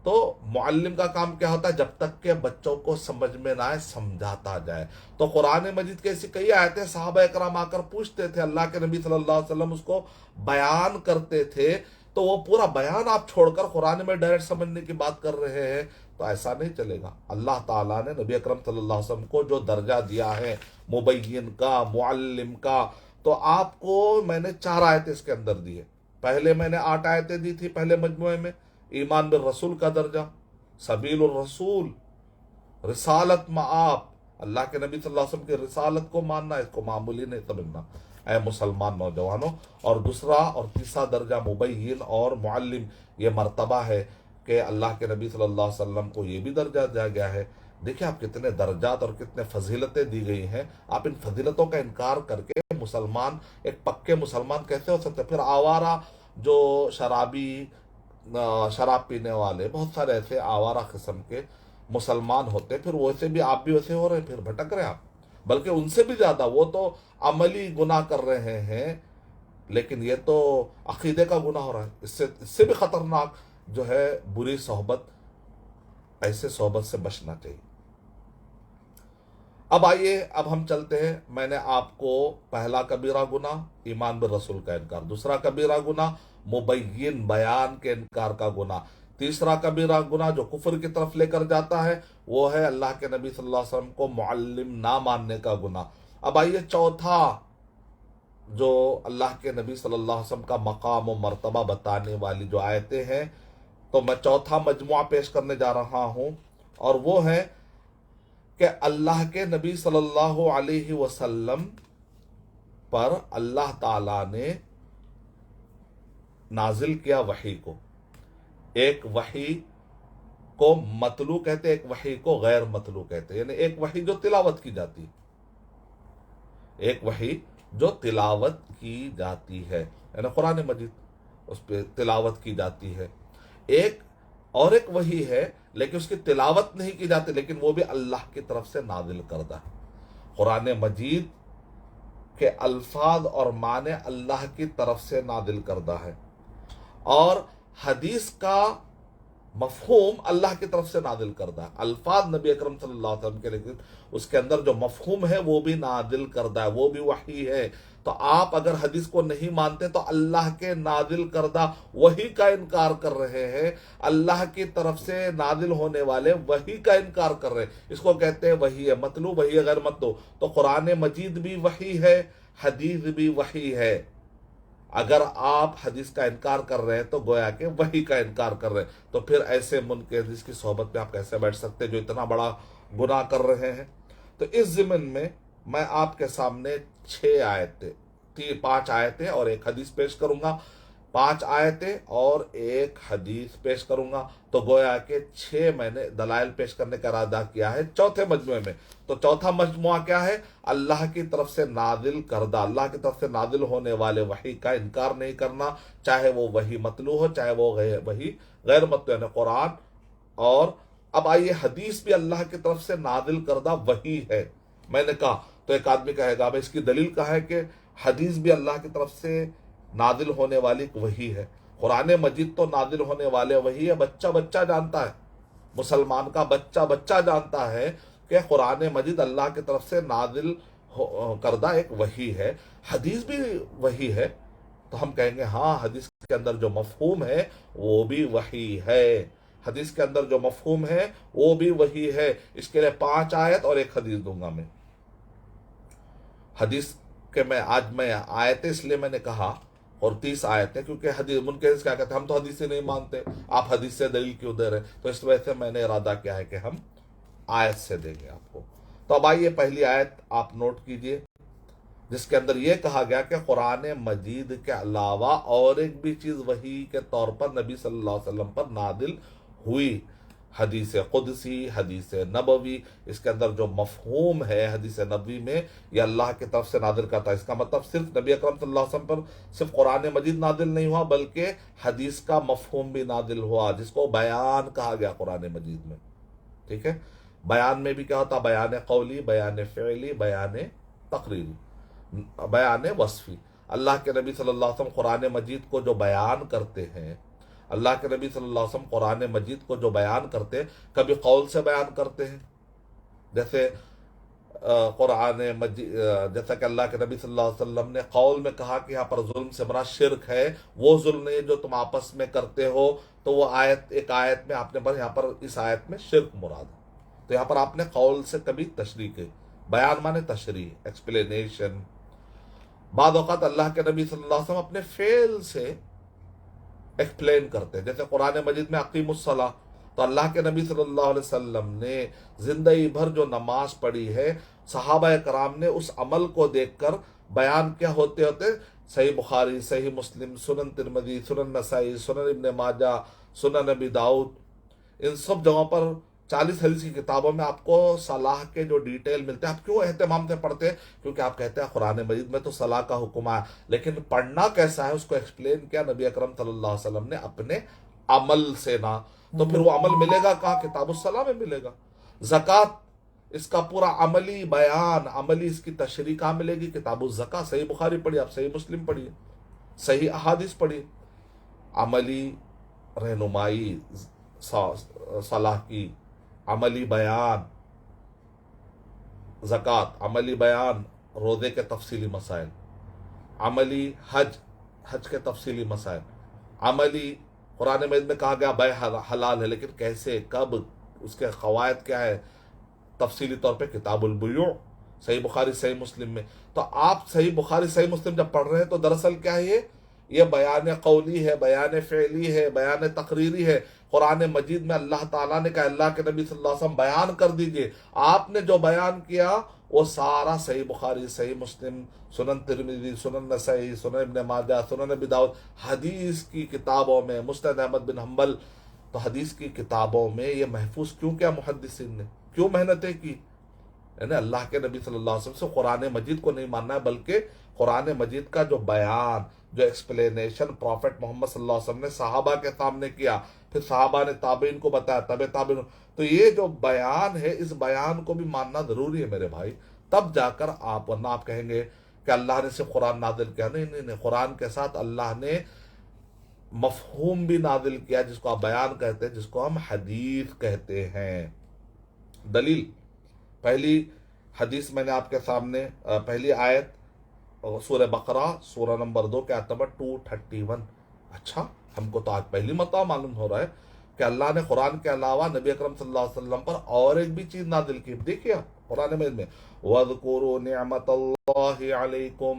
تو معلم کا کام کیا ہوتا ہے؟ جب تک کہ بچوں کو سمجھ میں نہ آئے سمجھاتا جائے. تو قرآن مجید کے ایسی کئی آیتیں صحابہ اکرام آ کر پوچھتے تھے، اللہ کے نبی صلی اللہ علیہ وسلم اس کو بیان کرتے تھے، تو وہ پورا بیان آپ چھوڑ کر قرآن میں ڈائریکٹ سمجھنے کی بات کر رہے ہیں، تو ایسا نہیں چلے گا. اللہ تعالیٰ نے نبی اکرم صلی اللہ علیہ وسلم کو جو درجہ دیا ہے مبین کا، معلم کا، تو آپ کو میں نے 4 آیتیں اس کے اندر دی ہے. پہلے میں نے 8 آیتیں دی تھی پہلے مجموعے میں. ایمان بالرسول کا درجہ، سبیل الرسول، رسالت مآب، اللہ کے نبی صلی اللہ علیہ وسلم کی رسالت کو ماننا، اس کو معمولی نہیں سمجھنا اے مسلمان نوجوانوں. اور دوسرا اور تیسرا درجہ مبین اور معلم، یہ مرتبہ ہے کہ اللہ کے نبی صلی اللہ علیہ وسلم کو یہ بھی درجہ دیا گیا ہے. دیکھیں آپ کتنے درجات اور کتنے فضیلتیں دی گئی ہیں. آپ ان فضیلتوں کا انکار کر کے مسلمان، ایک پکے مسلمان کیسے ہو سکتے؟ پھر آوارہ جو شراب پینے والے، بہت سارے ایسے آوارہ قسم کے مسلمان ہوتے، پھر ویسے بھی آپ بھی ویسے ہو رہے ہیں، پھر بھٹک رہے ہیں آپ. بلکہ ان سے بھی زیادہ، وہ تو عملی گناہ کر رہے ہیں، لیکن یہ تو عقیدے کا گناہ ہو رہا ہے. اس سے بھی خطرناک جو ہے بری صحبت، ایسے صحبت سے بچنا چاہیے. اب آئیے، اب ہم چلتے ہیں. میں نے آپ کو پہلا کبیرہ گناہ ایمان بالرسول کا انکار، دوسرا کبیرہ گناہ مبین بیان کے انکار کا گناہ، تیسرا کبیرہ گناہ جو کفر کی طرف لے کر جاتا ہے وہ ہے اللہ کے نبی صلی اللہ علیہ وسلم کو معلم نہ ماننے کا گناہ. اب آئیے چوتھا جو اللہ کے نبی صلی اللہ علیہ وسلم کا مقام و مرتبہ بتانے والی جو آیتیں ہیں، تو میں چوتھا مجموعہ پیش کرنے جا رہا ہوں، اور وہ ہے کہ اللہ کے نبی صلی اللہ علیہ وسلم پر اللہ تعالیٰ نے نازل کیا وحی کو. ایک وحی کو متلو کہتے، ایک وحی کو غیر متلو کہتے. یعنی ایک وحی جو تلاوت کی جاتی ہے، ایک وحی جو تلاوت کی جاتی ہے، یعنی قرآن مجید اس پہ تلاوت کی جاتی ہے. ایک وحی ہے لیکن اس کی تلاوت نہیں کی جاتی، لیکن وہ بھی اللہ کی طرف سے نازل کردہ ہے. قرآن مجید کے الفاظ اور معنی اللہ کی طرف سے نازل کردہ ہے، اور حدیث کا مفہوم اللہ کی طرف سے نازل کردہ ہے. الفاظ نبی اکرم صلی اللہ علیہ وسلم کے، لیکن اس کے اندر جو مفہوم ہے وہ بھی نازل کردہ ہے، وہ بھی وحی ہے. تو آپ اگر حدیث کو نہیں مانتے تو اللہ کے نازل کردہ وحی کا انکار کر رہے ہیں، اللہ کی طرف سے نازل ہونے والے وحی کا انکار کر رہے ہیں. اس کو کہتے ہیں وحی ہے مطلوب، وحی ہے غیر مطلوب. تو قرآن مجید بھی وحی ہے، حدیث بھی وحی ہے. اگر آپ حدیث کا انکار کر رہے ہیں تو گویا کہ وحی کا انکار کر رہے ہیں. تو پھر ایسے منکر حدیث کی صحبت میں آپ کیسے بیٹھ سکتے جو اتنا بڑا گناہ کر رہے ہیں؟ تو اس ضمن میں آپ کے سامنے 5 آیتیں اور ایک حدیث پیش کروں گا. 5 آیتیں اور ایک حدیث پیش کروں گا، تو گویا کہ 6 میں نے دلائل پیش کرنے کا ارادہ کیا ہے چوتھے مجموعے میں. تو چوتھا مجموعہ کیا ہے؟ اللہ کی طرف سے نازل کردہ، اللہ کی طرف سے نازل ہونے والے وحی کا انکار نہیں کرنا، چاہے وہ وحی مطلوع ہو چاہے وہ وحی غیر مطلوع، یعنی قرآن. اور اب آئیے، حدیث بھی اللہ کی طرف سے نازل کردہ وحی ہے. میں نے کہا تو ایک آدمی کہے گا بھائی اس کی دلیل کہا ہے کہ حدیث بھی اللہ کی طرف سے نازل ہونے والی ایک وحی ہے؟ قرآن مجید تو نازل ہونے والے وحی ہے، بچہ جانتا ہے، مسلمان کا بچہ جانتا ہے کہ قرآن مجید اللہ کی طرف سے نازل کردہ ایک وحی ہے. حدیث بھی وحی ہے، تو ہم کہیں گے ہاں حدیث کے اندر جو مفہوم ہے وہ بھی وہی ہے، حدیث کے اندر جو مفہوم ہے وہ بھی وہی ہے۔ اس کے لیے 5 آیت اور 1 حدیث دوں گا میں۔ حدیث کے میں آیتیں اس لیے میں نے کہا اور 30 آیتیں، کیونکہ حدیث منکر کیا کہتے ہیں ہم تو حدیث سے نہیں مانتے، آپ حدیث سے دلیل کیوں دے رہے ہیں؟ تو اس وجہ سے میں نے ارادہ کیا ہے کہ ہم آیت سے دیں گے آپ کو۔ تو اب آئیے پہلی آیت آپ نوٹ کیجئے، جس کے اندر یہ کہا گیا کہ قرآن مجید کے علاوہ اور ایک بھی چیز وحی کے طور پر نبی صلی اللہ علیہ وسلم پر نازل ہوئی، حدیث قدسی، حدیث نبوی، اس کے اندر جو مفہوم ہے حدیث نبوی میں یہ اللہ کی طرف سے نازل کرتا ہے۔ اس کا مطلب صرف نبی اکرم صلی اللہ علیہ وسلم پر صرف قرآن مجید نازل نہیں ہوا، بلکہ حدیث کا مفہوم بھی نازل ہوا، جس کو بیان کہا گیا قرآن مجید میں، ٹھیک ہے؟ بیان میں بھی کیا ہوتا؟ بیان قولی، بیان فعلی، بیان تقریری، بیان وصفی۔ اللہ کے نبی صلی اللہ علیہ وسلم قرآن مجید کو جو بیان کرتے ہیں، اللہ کے نبی صلی اللہ علیہ وسلم قرآن مجید کو جو بیان کرتے ہیں، کبھی قول سے بیان کرتے ہیں، جیسے قرآن مجید، جیسا کہ اللہ کے نبی صلی اللہ علیہ وسلم نے قول میں کہا کہ یہاں پر ظلم سے مراد شرک ہے، وہ ظلم نہیں جو تم آپس میں کرتے ہو، تو وہ ایک آیت میں آپ نے یہاں پر اس آیت میں شرک مراد ہے، تو یہاں پر آپ نے قول سے کبھی تشریح کی، بیان مانے تشریح، ایکسپلینیشن۔ بعض اوقات اللہ کے نبی صلی اللہ علیہ وسلم اپنے فعل سے ایکسپلین کرتے ہیں، جیسے قرآن مجید میں اقیم الصلاۃ، تو اللہ کے نبی صلی اللہ علیہ وسلم نے زندگی بھر جو نماز پڑھی ہے، صحابہ کرام نے اس عمل کو دیکھ کر بیان کیا ہوتے ہوتے صحیح بخاری، صحیح مسلم، سنن ترمذی، سنن نسائی، سنن ابن ماجہ، سنن نبی داؤد، ان سب جگہوں پر 40 حدیث کی کتابوں میں آپ کو صلاح کے جو ڈیٹیل ملتے ہیں۔ آپ کیوں اہتمام سے پڑھتے ہیں؟ کیونکہ آپ کہتے ہیں قرآن مجید میں تو صلاح کا حکم ہے، لیکن پڑھنا کیسا ہے اس کو ایکسپلین کیا نبی اکرم صلی اللہ علیہ وسلم نے اپنے عمل سے نہ، تو پھر وہ عمل ملے گا کہاں؟ کتاب الصلاح میں ملے گا۔ زکوٰۃ، اس کا پورا عملی بیان، عملی اس کی تشریح کہاں ملے گی؟ کتاب الزکوٰۃ۔ صحیح بخاری پڑھیے آپ، صحیح مسلم پڑھیے، صحیح احادیث پڑھیے، عملی رہنمائی صلاح کی، عملی بیان زکوٰۃ، عملی بیان روزے کے تفصیلی مسائل، عملی حج کے تفصیلی مسائل، عملی قرآن مجید میں کہا گیا بیع حلال ہے، لیکن کیسے، کب، اس کے قواعد کیا ہے، تفصیلی طور پہ کتاب البیوع، صحیح بخاری صحیح مسلم میں۔ تو آپ صحیح بخاری صحیح مسلم جب پڑھ رہے ہیں تو دراصل کیا ہے یہ بیان قولی ہے، بیان فعلی ہے، بیان تقریری ہے۔ قرآن مجید میں اللہ تعالیٰ نے کہا اللہ کے نبی صلی اللہ علیہ وسلم بیان کر دیجئے، آپ نے جو بیان کیا وہ سارا صحیح بخاری، صحیح مسلم، سنن ترمذی، سنن نسائی، سنن ابن ماجہ، سنن نبی داؤد، حدیث کی کتابوں میں، مسند احمد بن حنبل، تو حدیث کی کتابوں میں یہ محفوظ کیوں کیا محدثین نے، کیوں محنتیں کی؟ یعنی اللہ کے نبی صلی اللہ علیہ وسلم سے قرآن مجید کو نہیں ماننا ہے، بلکہ قرآن مجید کا جو بیان، جو ایکسپلینیشن پروفٹ محمد صلی اللہ علیہ وسلم نے صحابہ کے سامنے کیا، پھر صحابہ نے تابعین کو بتایا، تابعین، تو یہ جو بیان ہے اس بیان کو بھی ماننا ضروری ہے میرے بھائی، تب جا کر آپ، ورنہ آپ کہیں گے کہ اللہ نے صرف قرآن نازل کیا، نہیں، قرآن کے ساتھ اللہ نے مفہوم بھی نازل کیا، جس کو آپ بیان کہتے ہیں، جس کو ہم حدیث کہتے ہیں۔ دلیل، پہلی حدیث میں نے آپ کے سامنے، پہلی آیت سورہ بقرہ، سورہ نمبر 2 کے آیت نمبر 231۔ اچھا، ہم کو تو آج پہلی مرتبہ معلوم ہو رہا ہے کہ اللہ نے قرآن کے علاوہ نبی اکرم صلی اللہ علیہ وسلم پر اور ایک بھی چیز نازل کی۔ دیکھیے قرآن میں وَاذْكُرُوا نِعْمَةَ اللَّهِ عَلَيْكُمْ،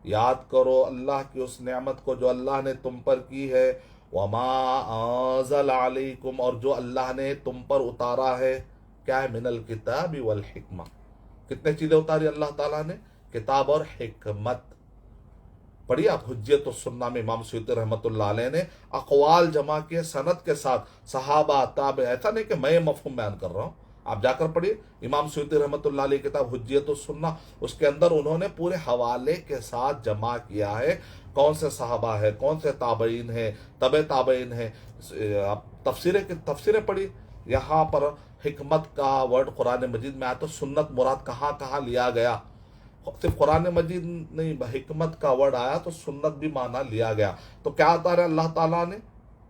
یاد کرو اللہ کی اس نعمت کو جو اللہ نے تم پر کی ہے، وَمَا أَنزَلَ عَلَيْكُمْ، اور جو اللہ نے تم پر اتارا ہے، کیا ہے؟ مِنَ الْكِتَابِ وَالْحِکْمَةِ، کتنے چیزیں اتاری اللہ تعالیٰ نے؟ کتاب اور حکمت۔ پڑھیے آپ حجیت السنہ میں امام سیوطی رحمۃ اللہ علیہ نے اقوال جمع کیے سند کے ساتھ، صحابہ، تابع، ایسا نہیں کہ میں مفہوم بیان کر رہا ہوں، آپ جا کر پڑھیے امام سیوطی رحمۃ اللہ علیہ کتاب حجیت السنہ، اس کے اندر انہوں نے پورے حوالے کے ساتھ جمع کیا ہے، کون سے صحابہ ہے، کون سے تابعین ہیں، تبع تابعین ہیں۔ آپ تفسیریں پڑھی، یہاں پر حکمت کا ورڈ قرآن مجید میں آیا تو سنت مراد کہاں کہاں لیا گیا؟ صرف قرآن مجید نہیں، حکمت کا ورڈ آیا تو سنت بھی معنی لیا گیا۔ تو کیا اتارا اللہ تعالیٰ نے؟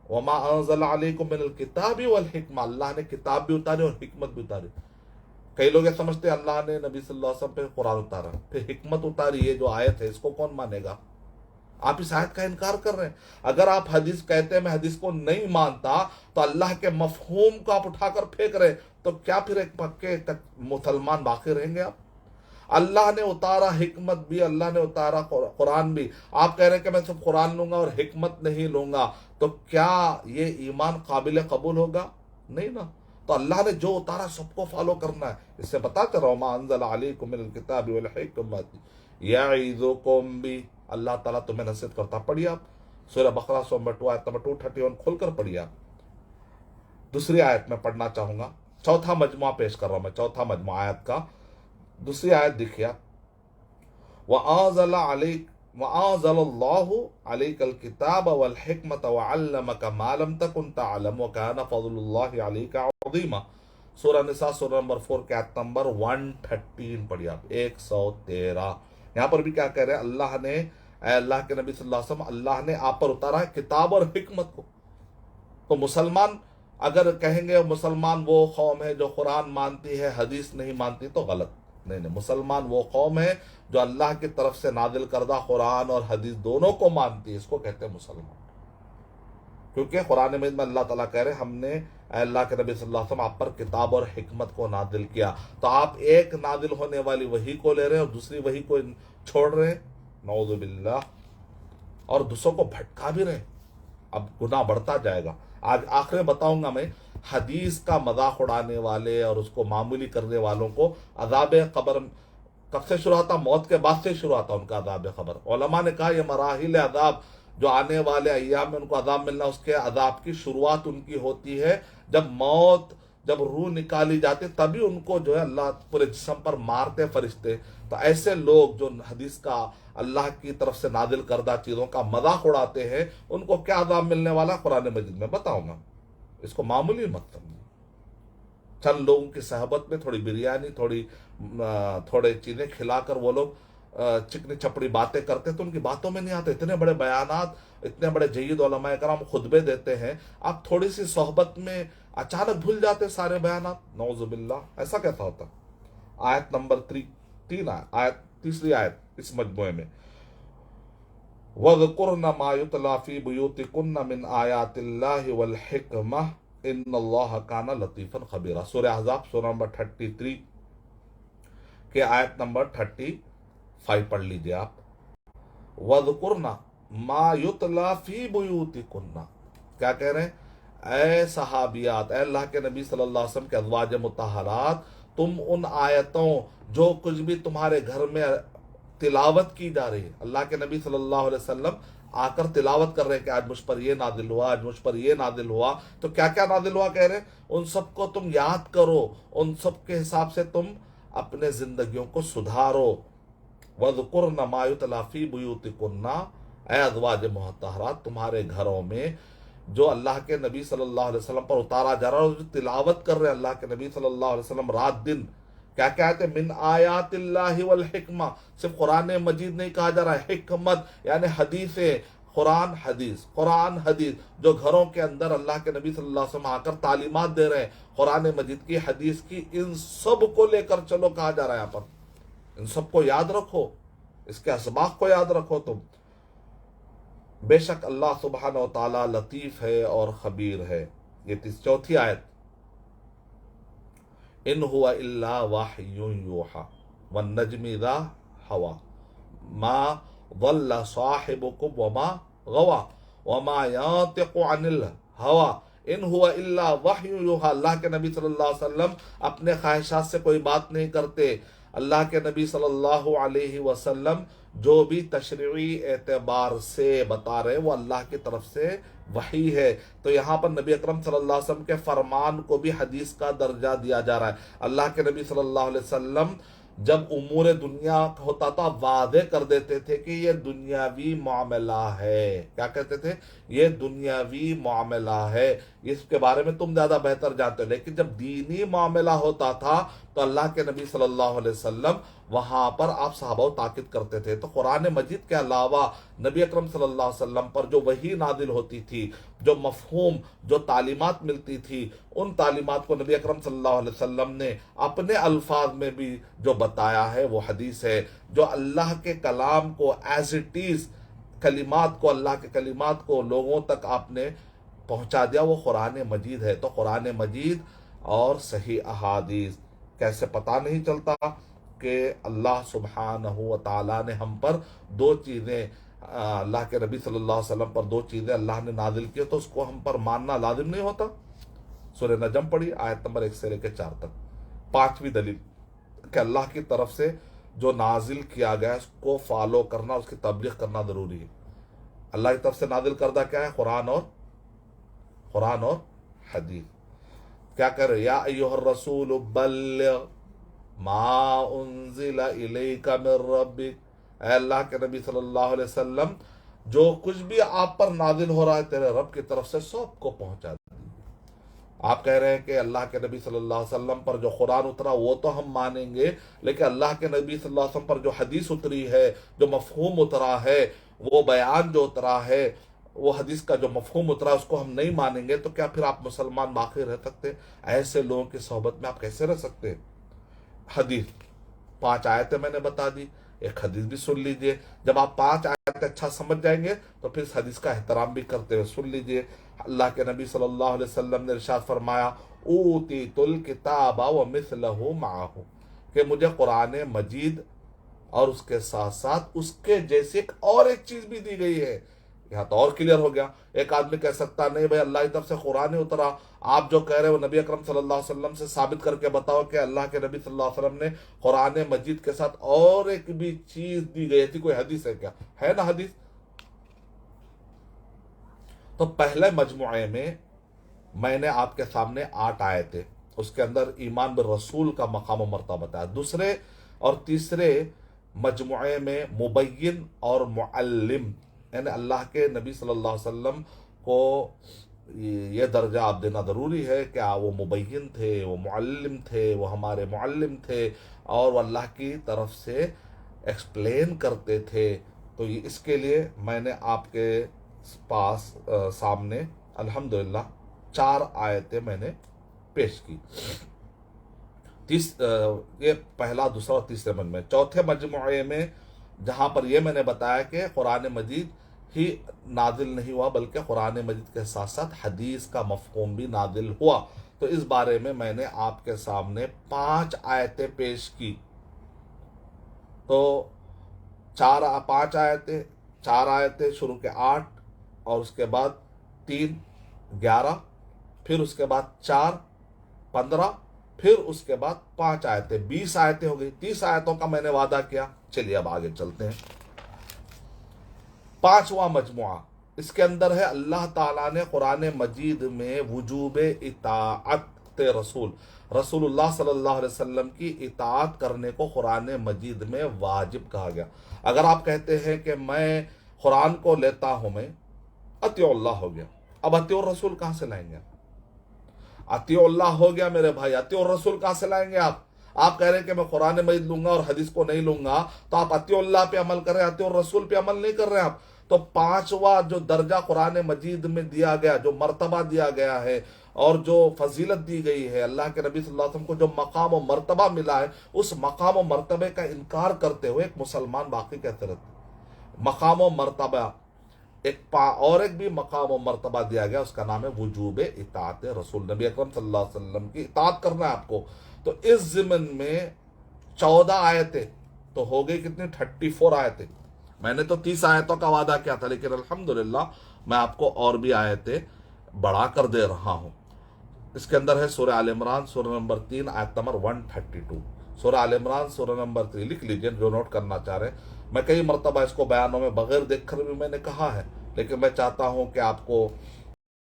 وَمَا أَنزَلَ عَلَيْكُم مِّنَ الْكِتَابِ وَالْحِکْمَةِ، اللہ نے کتاب بھی اتاری اور حکمت بھی اتاری۔ کئی لوگ یہ سمجھتے ہیں اللہ نے نبی صلی اللہ علیہ وسلم پہ قرآن اتارا پھر حکمت اتاری، یہ جو آیت ہے اس کو کون مانے گا؟ آپ اس آیت کا انکار کر رہے ہیں۔ اگر آپ حدیث کہتے ہیں میں حدیث کو نہیں مانتا تو اللہ کے مفہوم کو آپ اٹھا کر پھینک رہے، تو کیا پھر ایک پکے مسلمان باقی رہیں گے آپ؟ اللہ نے اتارا حکمت بھی، اللہ نے اتارا قرآن بھی، آپ کہہ رہے ہیں کہ میں صرف قرآن لوں گا اور حکمت نہیں لوں گا، تو کیا یہ ایمان قابل قبول ہوگا؟ نہیں نا۔ تو اللہ نے جو اتارا سب کو فالو کرنا ہے۔ اس سے بتا کر وما انزل علیکم من الکتاب والحکمت یعظکم بھی، اللہ تعالیٰ تمہیں نصیحت کرتا۔ پڑھیے آپ سورہ بقرہ نمبر 2 آیت نمبر 231 کھول کر پڑھیے آپ۔ دوسری آیت میں پڑھنا چاہوں گا، چوتھا مجموعہ پیش کر رہا ہوں میں، چوتھا مجموعہ آیت کا دوسری آیت دیکھیے آپ۔ وَأَنزَلَ اللَّهُ عَلَيْكَ الْكِتَابَ وَالْحِكْمَةَ وَعَلَّمَكَ مَا لَمْ تَكُنْ تَعْلَمُ وَكَانَ فَضْلُ اللَّهِ عَلَيْكَ عَظِيمًا۔ سورہ نساء سورہ نمبر 4 کے آیت نمبر 113 پڑھیے آپ، 113۔ یہاں پر بھی کیا کہہ رہے ہیں؟ اللہ نے، اے اللہ کے نبی صلی اللہ علیہ وسلم، اللہ نے آپ پر اتارا ہے کتاب اور حکمت کو۔ تو مسلمان اگر کہیں گے مسلمان وہ قوم ہے جو قرآن مانتی ہے حدیث نہیں مانتی، تو غلط۔ نہیں، مسلمان وہ قوم ہے جو اللہ کی طرف سے نازل کردہ قرآن اور حدیث دونوں کو مانتی ہے، اس کو کہتے ہیں مسلمان۔ کیونکہ قرآن مجید میں اللہ تعالیٰ کہہ رہے ہیں ہم نے اے اللہ کے نبی صلی اللہ علیہ وسلم آپ پر کتاب اور حکمت کو نازل کیا، تو آپ ایک نازل ہونے والی وحی کو لے رہے ہیں اور دوسری وحی کو چھوڑ رہے ہیں، نعوذ باللہ، اور دوسروں کو بھٹکا بھی رہے۔ اب گناہ بڑھتا جائے گا۔ آج آخر بتاؤں گا میں، حدیث کا مذاق اڑانے والے اور اس کو معمولی کرنے والوں کو عذاب قبر کب سے شروع ہوتا؟ موت کے بعد سے شروع ہوتا ان کا عذاب قبر۔ علماء نے کہا یہ مراحل عذاب جو آنے والے ایام میں ان کو عذاب ملنا، اس کے عذاب کی شروعات ان کی ہوتی ہے جب موت، جب روح نکالی جاتی، تبھی ان کو جو ہے اللہ پورے جسم پر مارتے فرشتے۔ تو ایسے لوگ جو حدیث کا، اللہ کی طرف سے نازل کردہ چیزوں کا مذاق اڑاتے ہیں، ان کو کیا عذاب ملنے والا قرآن مجید میں بتاؤں گا۔ اس کو معمولی مت سمجھیں۔ چند لوگوں کی صحبت میں تھوڑی بریانی، تھوڑے چیزیں کھلا کر وہ لوگ چکنی چپڑی باتیں کرتے تو ان کی باتوں میں نہیں آتے۔ اتنے بڑے بیانات، اتنے بڑے جید علماء کرام خطبے دیتے ہیں، آپ تھوڑی سی صحبت میں اچانک بھول جاتے سارے بیانات، نعوذ باللہ۔ ایسا کیسا ہوتا؟ آیت نمبر 3، تیسری آیت اس مجموعے میں، وَاذْكُرْنَ مَا يُتْلَى فِي بُيُوتِكُنَّ مِنْ آيَاتِ اللَّهِ وَالْحِكْمَةِ إِنَّ اللَّهَ كَانَ لَطِيفًا خَبِيرًا۔ سورہ احزاب سورہ نمبر 33 کے آیت نمبر 35 پڑھ لیجئے آپ۔ وَاذْكُرْنَ مَا يُتْلَى فِي بُيُوتِكُنَّ، کیا کہہ رہے ہیں؟ اے صحابیات، اے اللہ کے نبی صلی اللہ علیہ وسلم کے ازواج مطہرات، تم ان آیتوں جو کچھ بھی تمہارے گھر میں تلاوت کی جا رہی ہے، اللہ کے نبی صلی اللہ علیہ وسلم آ کر تلاوت کر رہے ہیں کہ آج مجھ پر یہ نازل ہوا، آج مجھ پر یہ نازل ہوا، تو کیا کیا نازل ہوا کہہ رہے ہیں؟ ان سب کو تم یاد کرو، ان سب کے حساب سے تم اپنے زندگیوں کو سدھارو۔ وَاذْكُرْنَ مَا يُتْلَى فِي بُيُوتِكُنَّ، اے ازواج مطہرات، تمہارے گھروں میں جو اللہ کے نبی صلی اللہ علیہ وسلم پر اتارا جا رہا ہے، اور جو تلاوت کر رہے ہیں اللہ کے نبی صلی اللہ علیہ وسلم رات دن، کیا کہتے ہیں؟ من آیات اللہ والحکمہ، صرف قرآن مجید نہیں کہا جا رہا ہے، حکمت یعنی حدیثیں، قرآن حدیث جو گھروں کے اندر اللہ کے نبی صلی اللہ علیہ وسلم آ کر تعلیمات دے رہے ہیں قرآن مجید کی، حدیث کی، ان سب کو لے کر چلو کہا جا رہا ہے یہاں پر۔ ان سب کو یاد رکھو، اس کے اسباق کو یاد رکھو تم۔ بے شک اللہ سبحانہ و تعالی لطیف ہے اور خبیر ہے۔ یہ چوتھی آیت، ان هو الا وحی یوحی والنجم اذا ہوا ما ضل صاحبکم وما غوا وما ينطق عن الهوى ان هو الا وحی یوحی۔ اللہ کے نبی صلی اللہ علیہ وسلم اپنے خواہشات سے کوئی بات نہیں کرتے۔ اللہ کے نبی صلی اللہ علیہ وسلم جو بھی تشریعی اعتبار سے بتا رہے وہ اللہ کی طرف سے وحی ہے۔ تو یہاں پر نبی اکرم صلی اللہ علیہ وسلم کے فرمان کو بھی حدیث کا درجہ دیا جا رہا ہے۔ اللہ کے نبی صلی اللہ علیہ وسلم جب امور دنیا ہوتا تھا واضح کر دیتے تھے کہ یہ دنیاوی معاملہ ہے۔ کیا کہتے تھے؟ یہ دنیاوی معاملہ ہے، اس کے بارے میں تم زیادہ بہتر جانتے ہو۔ لیکن جب دینی معاملہ ہوتا تھا تو اللہ کے نبی صلی اللہ علیہ وسلم وہاں پر آپ صحابہ و تاکید کرتے تھے۔ تو قرآن مجید کے علاوہ نبی اکرم صلی اللہ علیہ وسلم پر جو وحی نازل ہوتی تھی، جو مفہوم، جو تعلیمات ملتی تھی، ان تعلیمات کو نبی اکرم صلی اللہ علیہ وسلم نے اپنے الفاظ میں بھی جو بتایا ہے وہ حدیث ہے۔ جو اللہ کے کلام کو ایز اٹ از کلمات کو، اللہ کے کلمات کو لوگوں تک آپ نے پہنچا دیا، وہ قرآن مجید ہے۔ تو قرآن مجید اور صحیح احادیث کیسے پتہ نہیں چلتا کہ اللہ سبحانہ و تعالیٰ نے ہم پر دو چیزیں، اللہ کے نبی صلی اللہ علیہ وسلم پر دو چیزیں اللہ نے نازل کی، تو اس کو ہم پر ماننا لازم نہیں ہوتا؟ سورہ نجم پڑھی، آیت نمبر 1 سے لے کے 4 تک۔ پانچویں دلیل کہ اللہ کی طرف سے جو نازل کیا گیا اس کو فالو کرنا، اس کی تبلیغ کرنا ضروری ہے۔ اللہ کی طرف سے نازل کردہ کیا ہے؟ قرآن اور حدیث۔ کیا کر رہے؟ یا ایھا الرسول بلغ ما انزل الیک من ربک، اے اللہ کے نبی صلی اللہ علیہ وسلم، جو کچھ بھی آپ پر نازل ہو رہا ہے تیرے رب کی طرف سے سب کو پہنچا دے۔ آپ کہہ رہے ہیں کہ اللہ کے نبی صلی اللہ علیہ وسلم پر جو قرآن اترا وہ تو ہم مانیں گے، لیکن اللہ کے نبی صلی اللہ علیہ وسلم پر جو حدیث اتری ہے، جو مفہوم اترا ہے، وہ بیان جو اترا ہے، وہ حدیث کا جو مفہوم اترا ہے، اس کو ہم نہیں مانیں گے، تو کیا پھر آپ مسلمان باقی رہ سکتے؟ ایسے لوگوں کی صحبت میں آپ کیسے رہ سکتے؟ حدیث 5 آیتیں میں نے بتا دی، ایک حدیث بھی سن لیجئے۔ جب آپ 5 آیتیں اچھا سمجھ جائیں گے تو پھر اس حدیث کا احترام بھی کرتے ہوئے سن لیجئے۔ اللہ کے نبی صلی اللہ علیہ وسلم نے ارشاد فرمایا اوتیت الکتاب ومثلہ معہ، کہ مجھے قرآن مجید اور اس کے ساتھ ساتھ اس کے جیسی ایک چیز بھی دی گئی ہے۔ یہاں تو اور کلیئر ہو گیا۔ ایک آدمی کہہ سکتا نہیں بھائی اللہ کی طرف سے قرآن ہی اترا، آپ جو کہہ رہے ہو نبی اکرم صلی اللہ علیہ وسلم سے ثابت کر کے بتاؤ کہ اللہ کے نبی صلی اللہ علیہ وسلم نے قرآن مجید کے ساتھ اور ایک بھی چیز دی گئی تھی، کوئی حدیث ہے کیا؟ ہے نا حدیث؟ تو پہلے مجموعے میں نے آپ کے سامنے 8 آیتیں، اس کے اندر ایمان بالرسول کا مقام و مرتبہ بتایا۔ دوسرے اور تیسرے مجموعے میں مبین اور معلم، یعنی اللہ کے نبی صلی اللہ علیہ وسلم کو یہ درجہ آپ دینا ضروری ہے کہ وہ مبین تھے، وہ معلم تھے، وہ ہمارے معلم تھے، اور وہ اللہ کی طرف سے ایکسپلین کرتے تھے۔ تو اس کے لیے میں نے آپ کے پاس سامنے الحمدللہ 4 آیتیں میں نے پیش کی۔ یہ پہلا، دوسرا اور تیسرے مجموعے۔ چوتھے مجموعے میں جہاں پر یہ میں نے بتایا کہ قرآن مجید ہی نازل نہیں ہوا بلکہ قرآن مجید کے ساتھ ساتھ حدیث کا مفہوم بھی نازل ہوا، تو اس بارے میں نے آپ کے سامنے 5 آیتیں پیش کی۔ تو 4 آیتیں شروع کے 8، اور اس کے بعد 3 11، پھر اس کے بعد 4 15، پھر اس کے بعد 5 آیتیں، 20 آیتیں ہو گئی۔ 30 آیتوں کا میں نے وعدہ کیا۔ چلیے اب آگے چلتے ہیں۔ 5واں مجموعہ، اس کے اندر ہے اللہ تعالیٰ نے قرآن مجید میں وجوب اطاعت رسول اللہ صلی اللہ علیہ وسلم کی اطاعت کرنے کو قرآن مجید میں واجب کہا گیا۔ اگر آپ کہتے ہیں کہ میں قرآن کو لیتا ہوں، میں اطیع اللہ ہو گیا، اب اطیع الرسول کہاں سے لائیں گے؟ اطیع اللہ ہو گیا میرے بھائی، اطیع الرسول کہاں سے لائیں گے آپ کہہ رہے ہیں کہ میں قرآن مجید لوں گا اور حدیث کو نہیں لوں گا، تو آپ اطیع اللہ پہ عمل کر رہے ہیں، اطیع الرسول پہ عمل نہیں کر رہے ہیں آپ۔ تو 5واں جو درجہ قرآن مجید میں دیا گیا، جو مرتبہ دیا گیا ہے اور جو فضیلت دی گئی ہے، اللہ کے نبی صلی اللہ علیہ وسلم کو جو مقام و مرتبہ ملا ہے، اس مقام و مرتبے کا انکار کرتے ہوئے ایک مسلمان باقی کیسے رہتے؟ مقام و مرتبہ اور ایک بھی مقام و مرتبہ دیا گیا، اس کا نام ہے وجوب اطاعت رسول، نبی اکرم صلی اللہ علیہ وسلم کی اطاعت کرنا ہے آپ کو۔ تو اس ضمن میں 14 آیتیں تو ہو گئی کتنی؟ 34 آیتیں۔ میں نے تو 30 آیتوں کا وعدہ کیا تھا، لیکن الحمدللہ میں آپ کو اور بھی آیتیں بڑھا کر دے رہا ہوں۔ اس کے اندر ہے سورہ آل عمران، سورہ نمبر 3، آیت نمبر 132۔ سورہ آل عمران سورہ نمبر 3 لکھ لیجئے جو نوٹ کرنا چاہ رہے ہیں۔ میں کئی مرتبہ اس کو بیانوں میں بغیر دیکھ کر بھی میں نے کہا ہے، لیکن میں چاہتا ہوں کہ آپ کو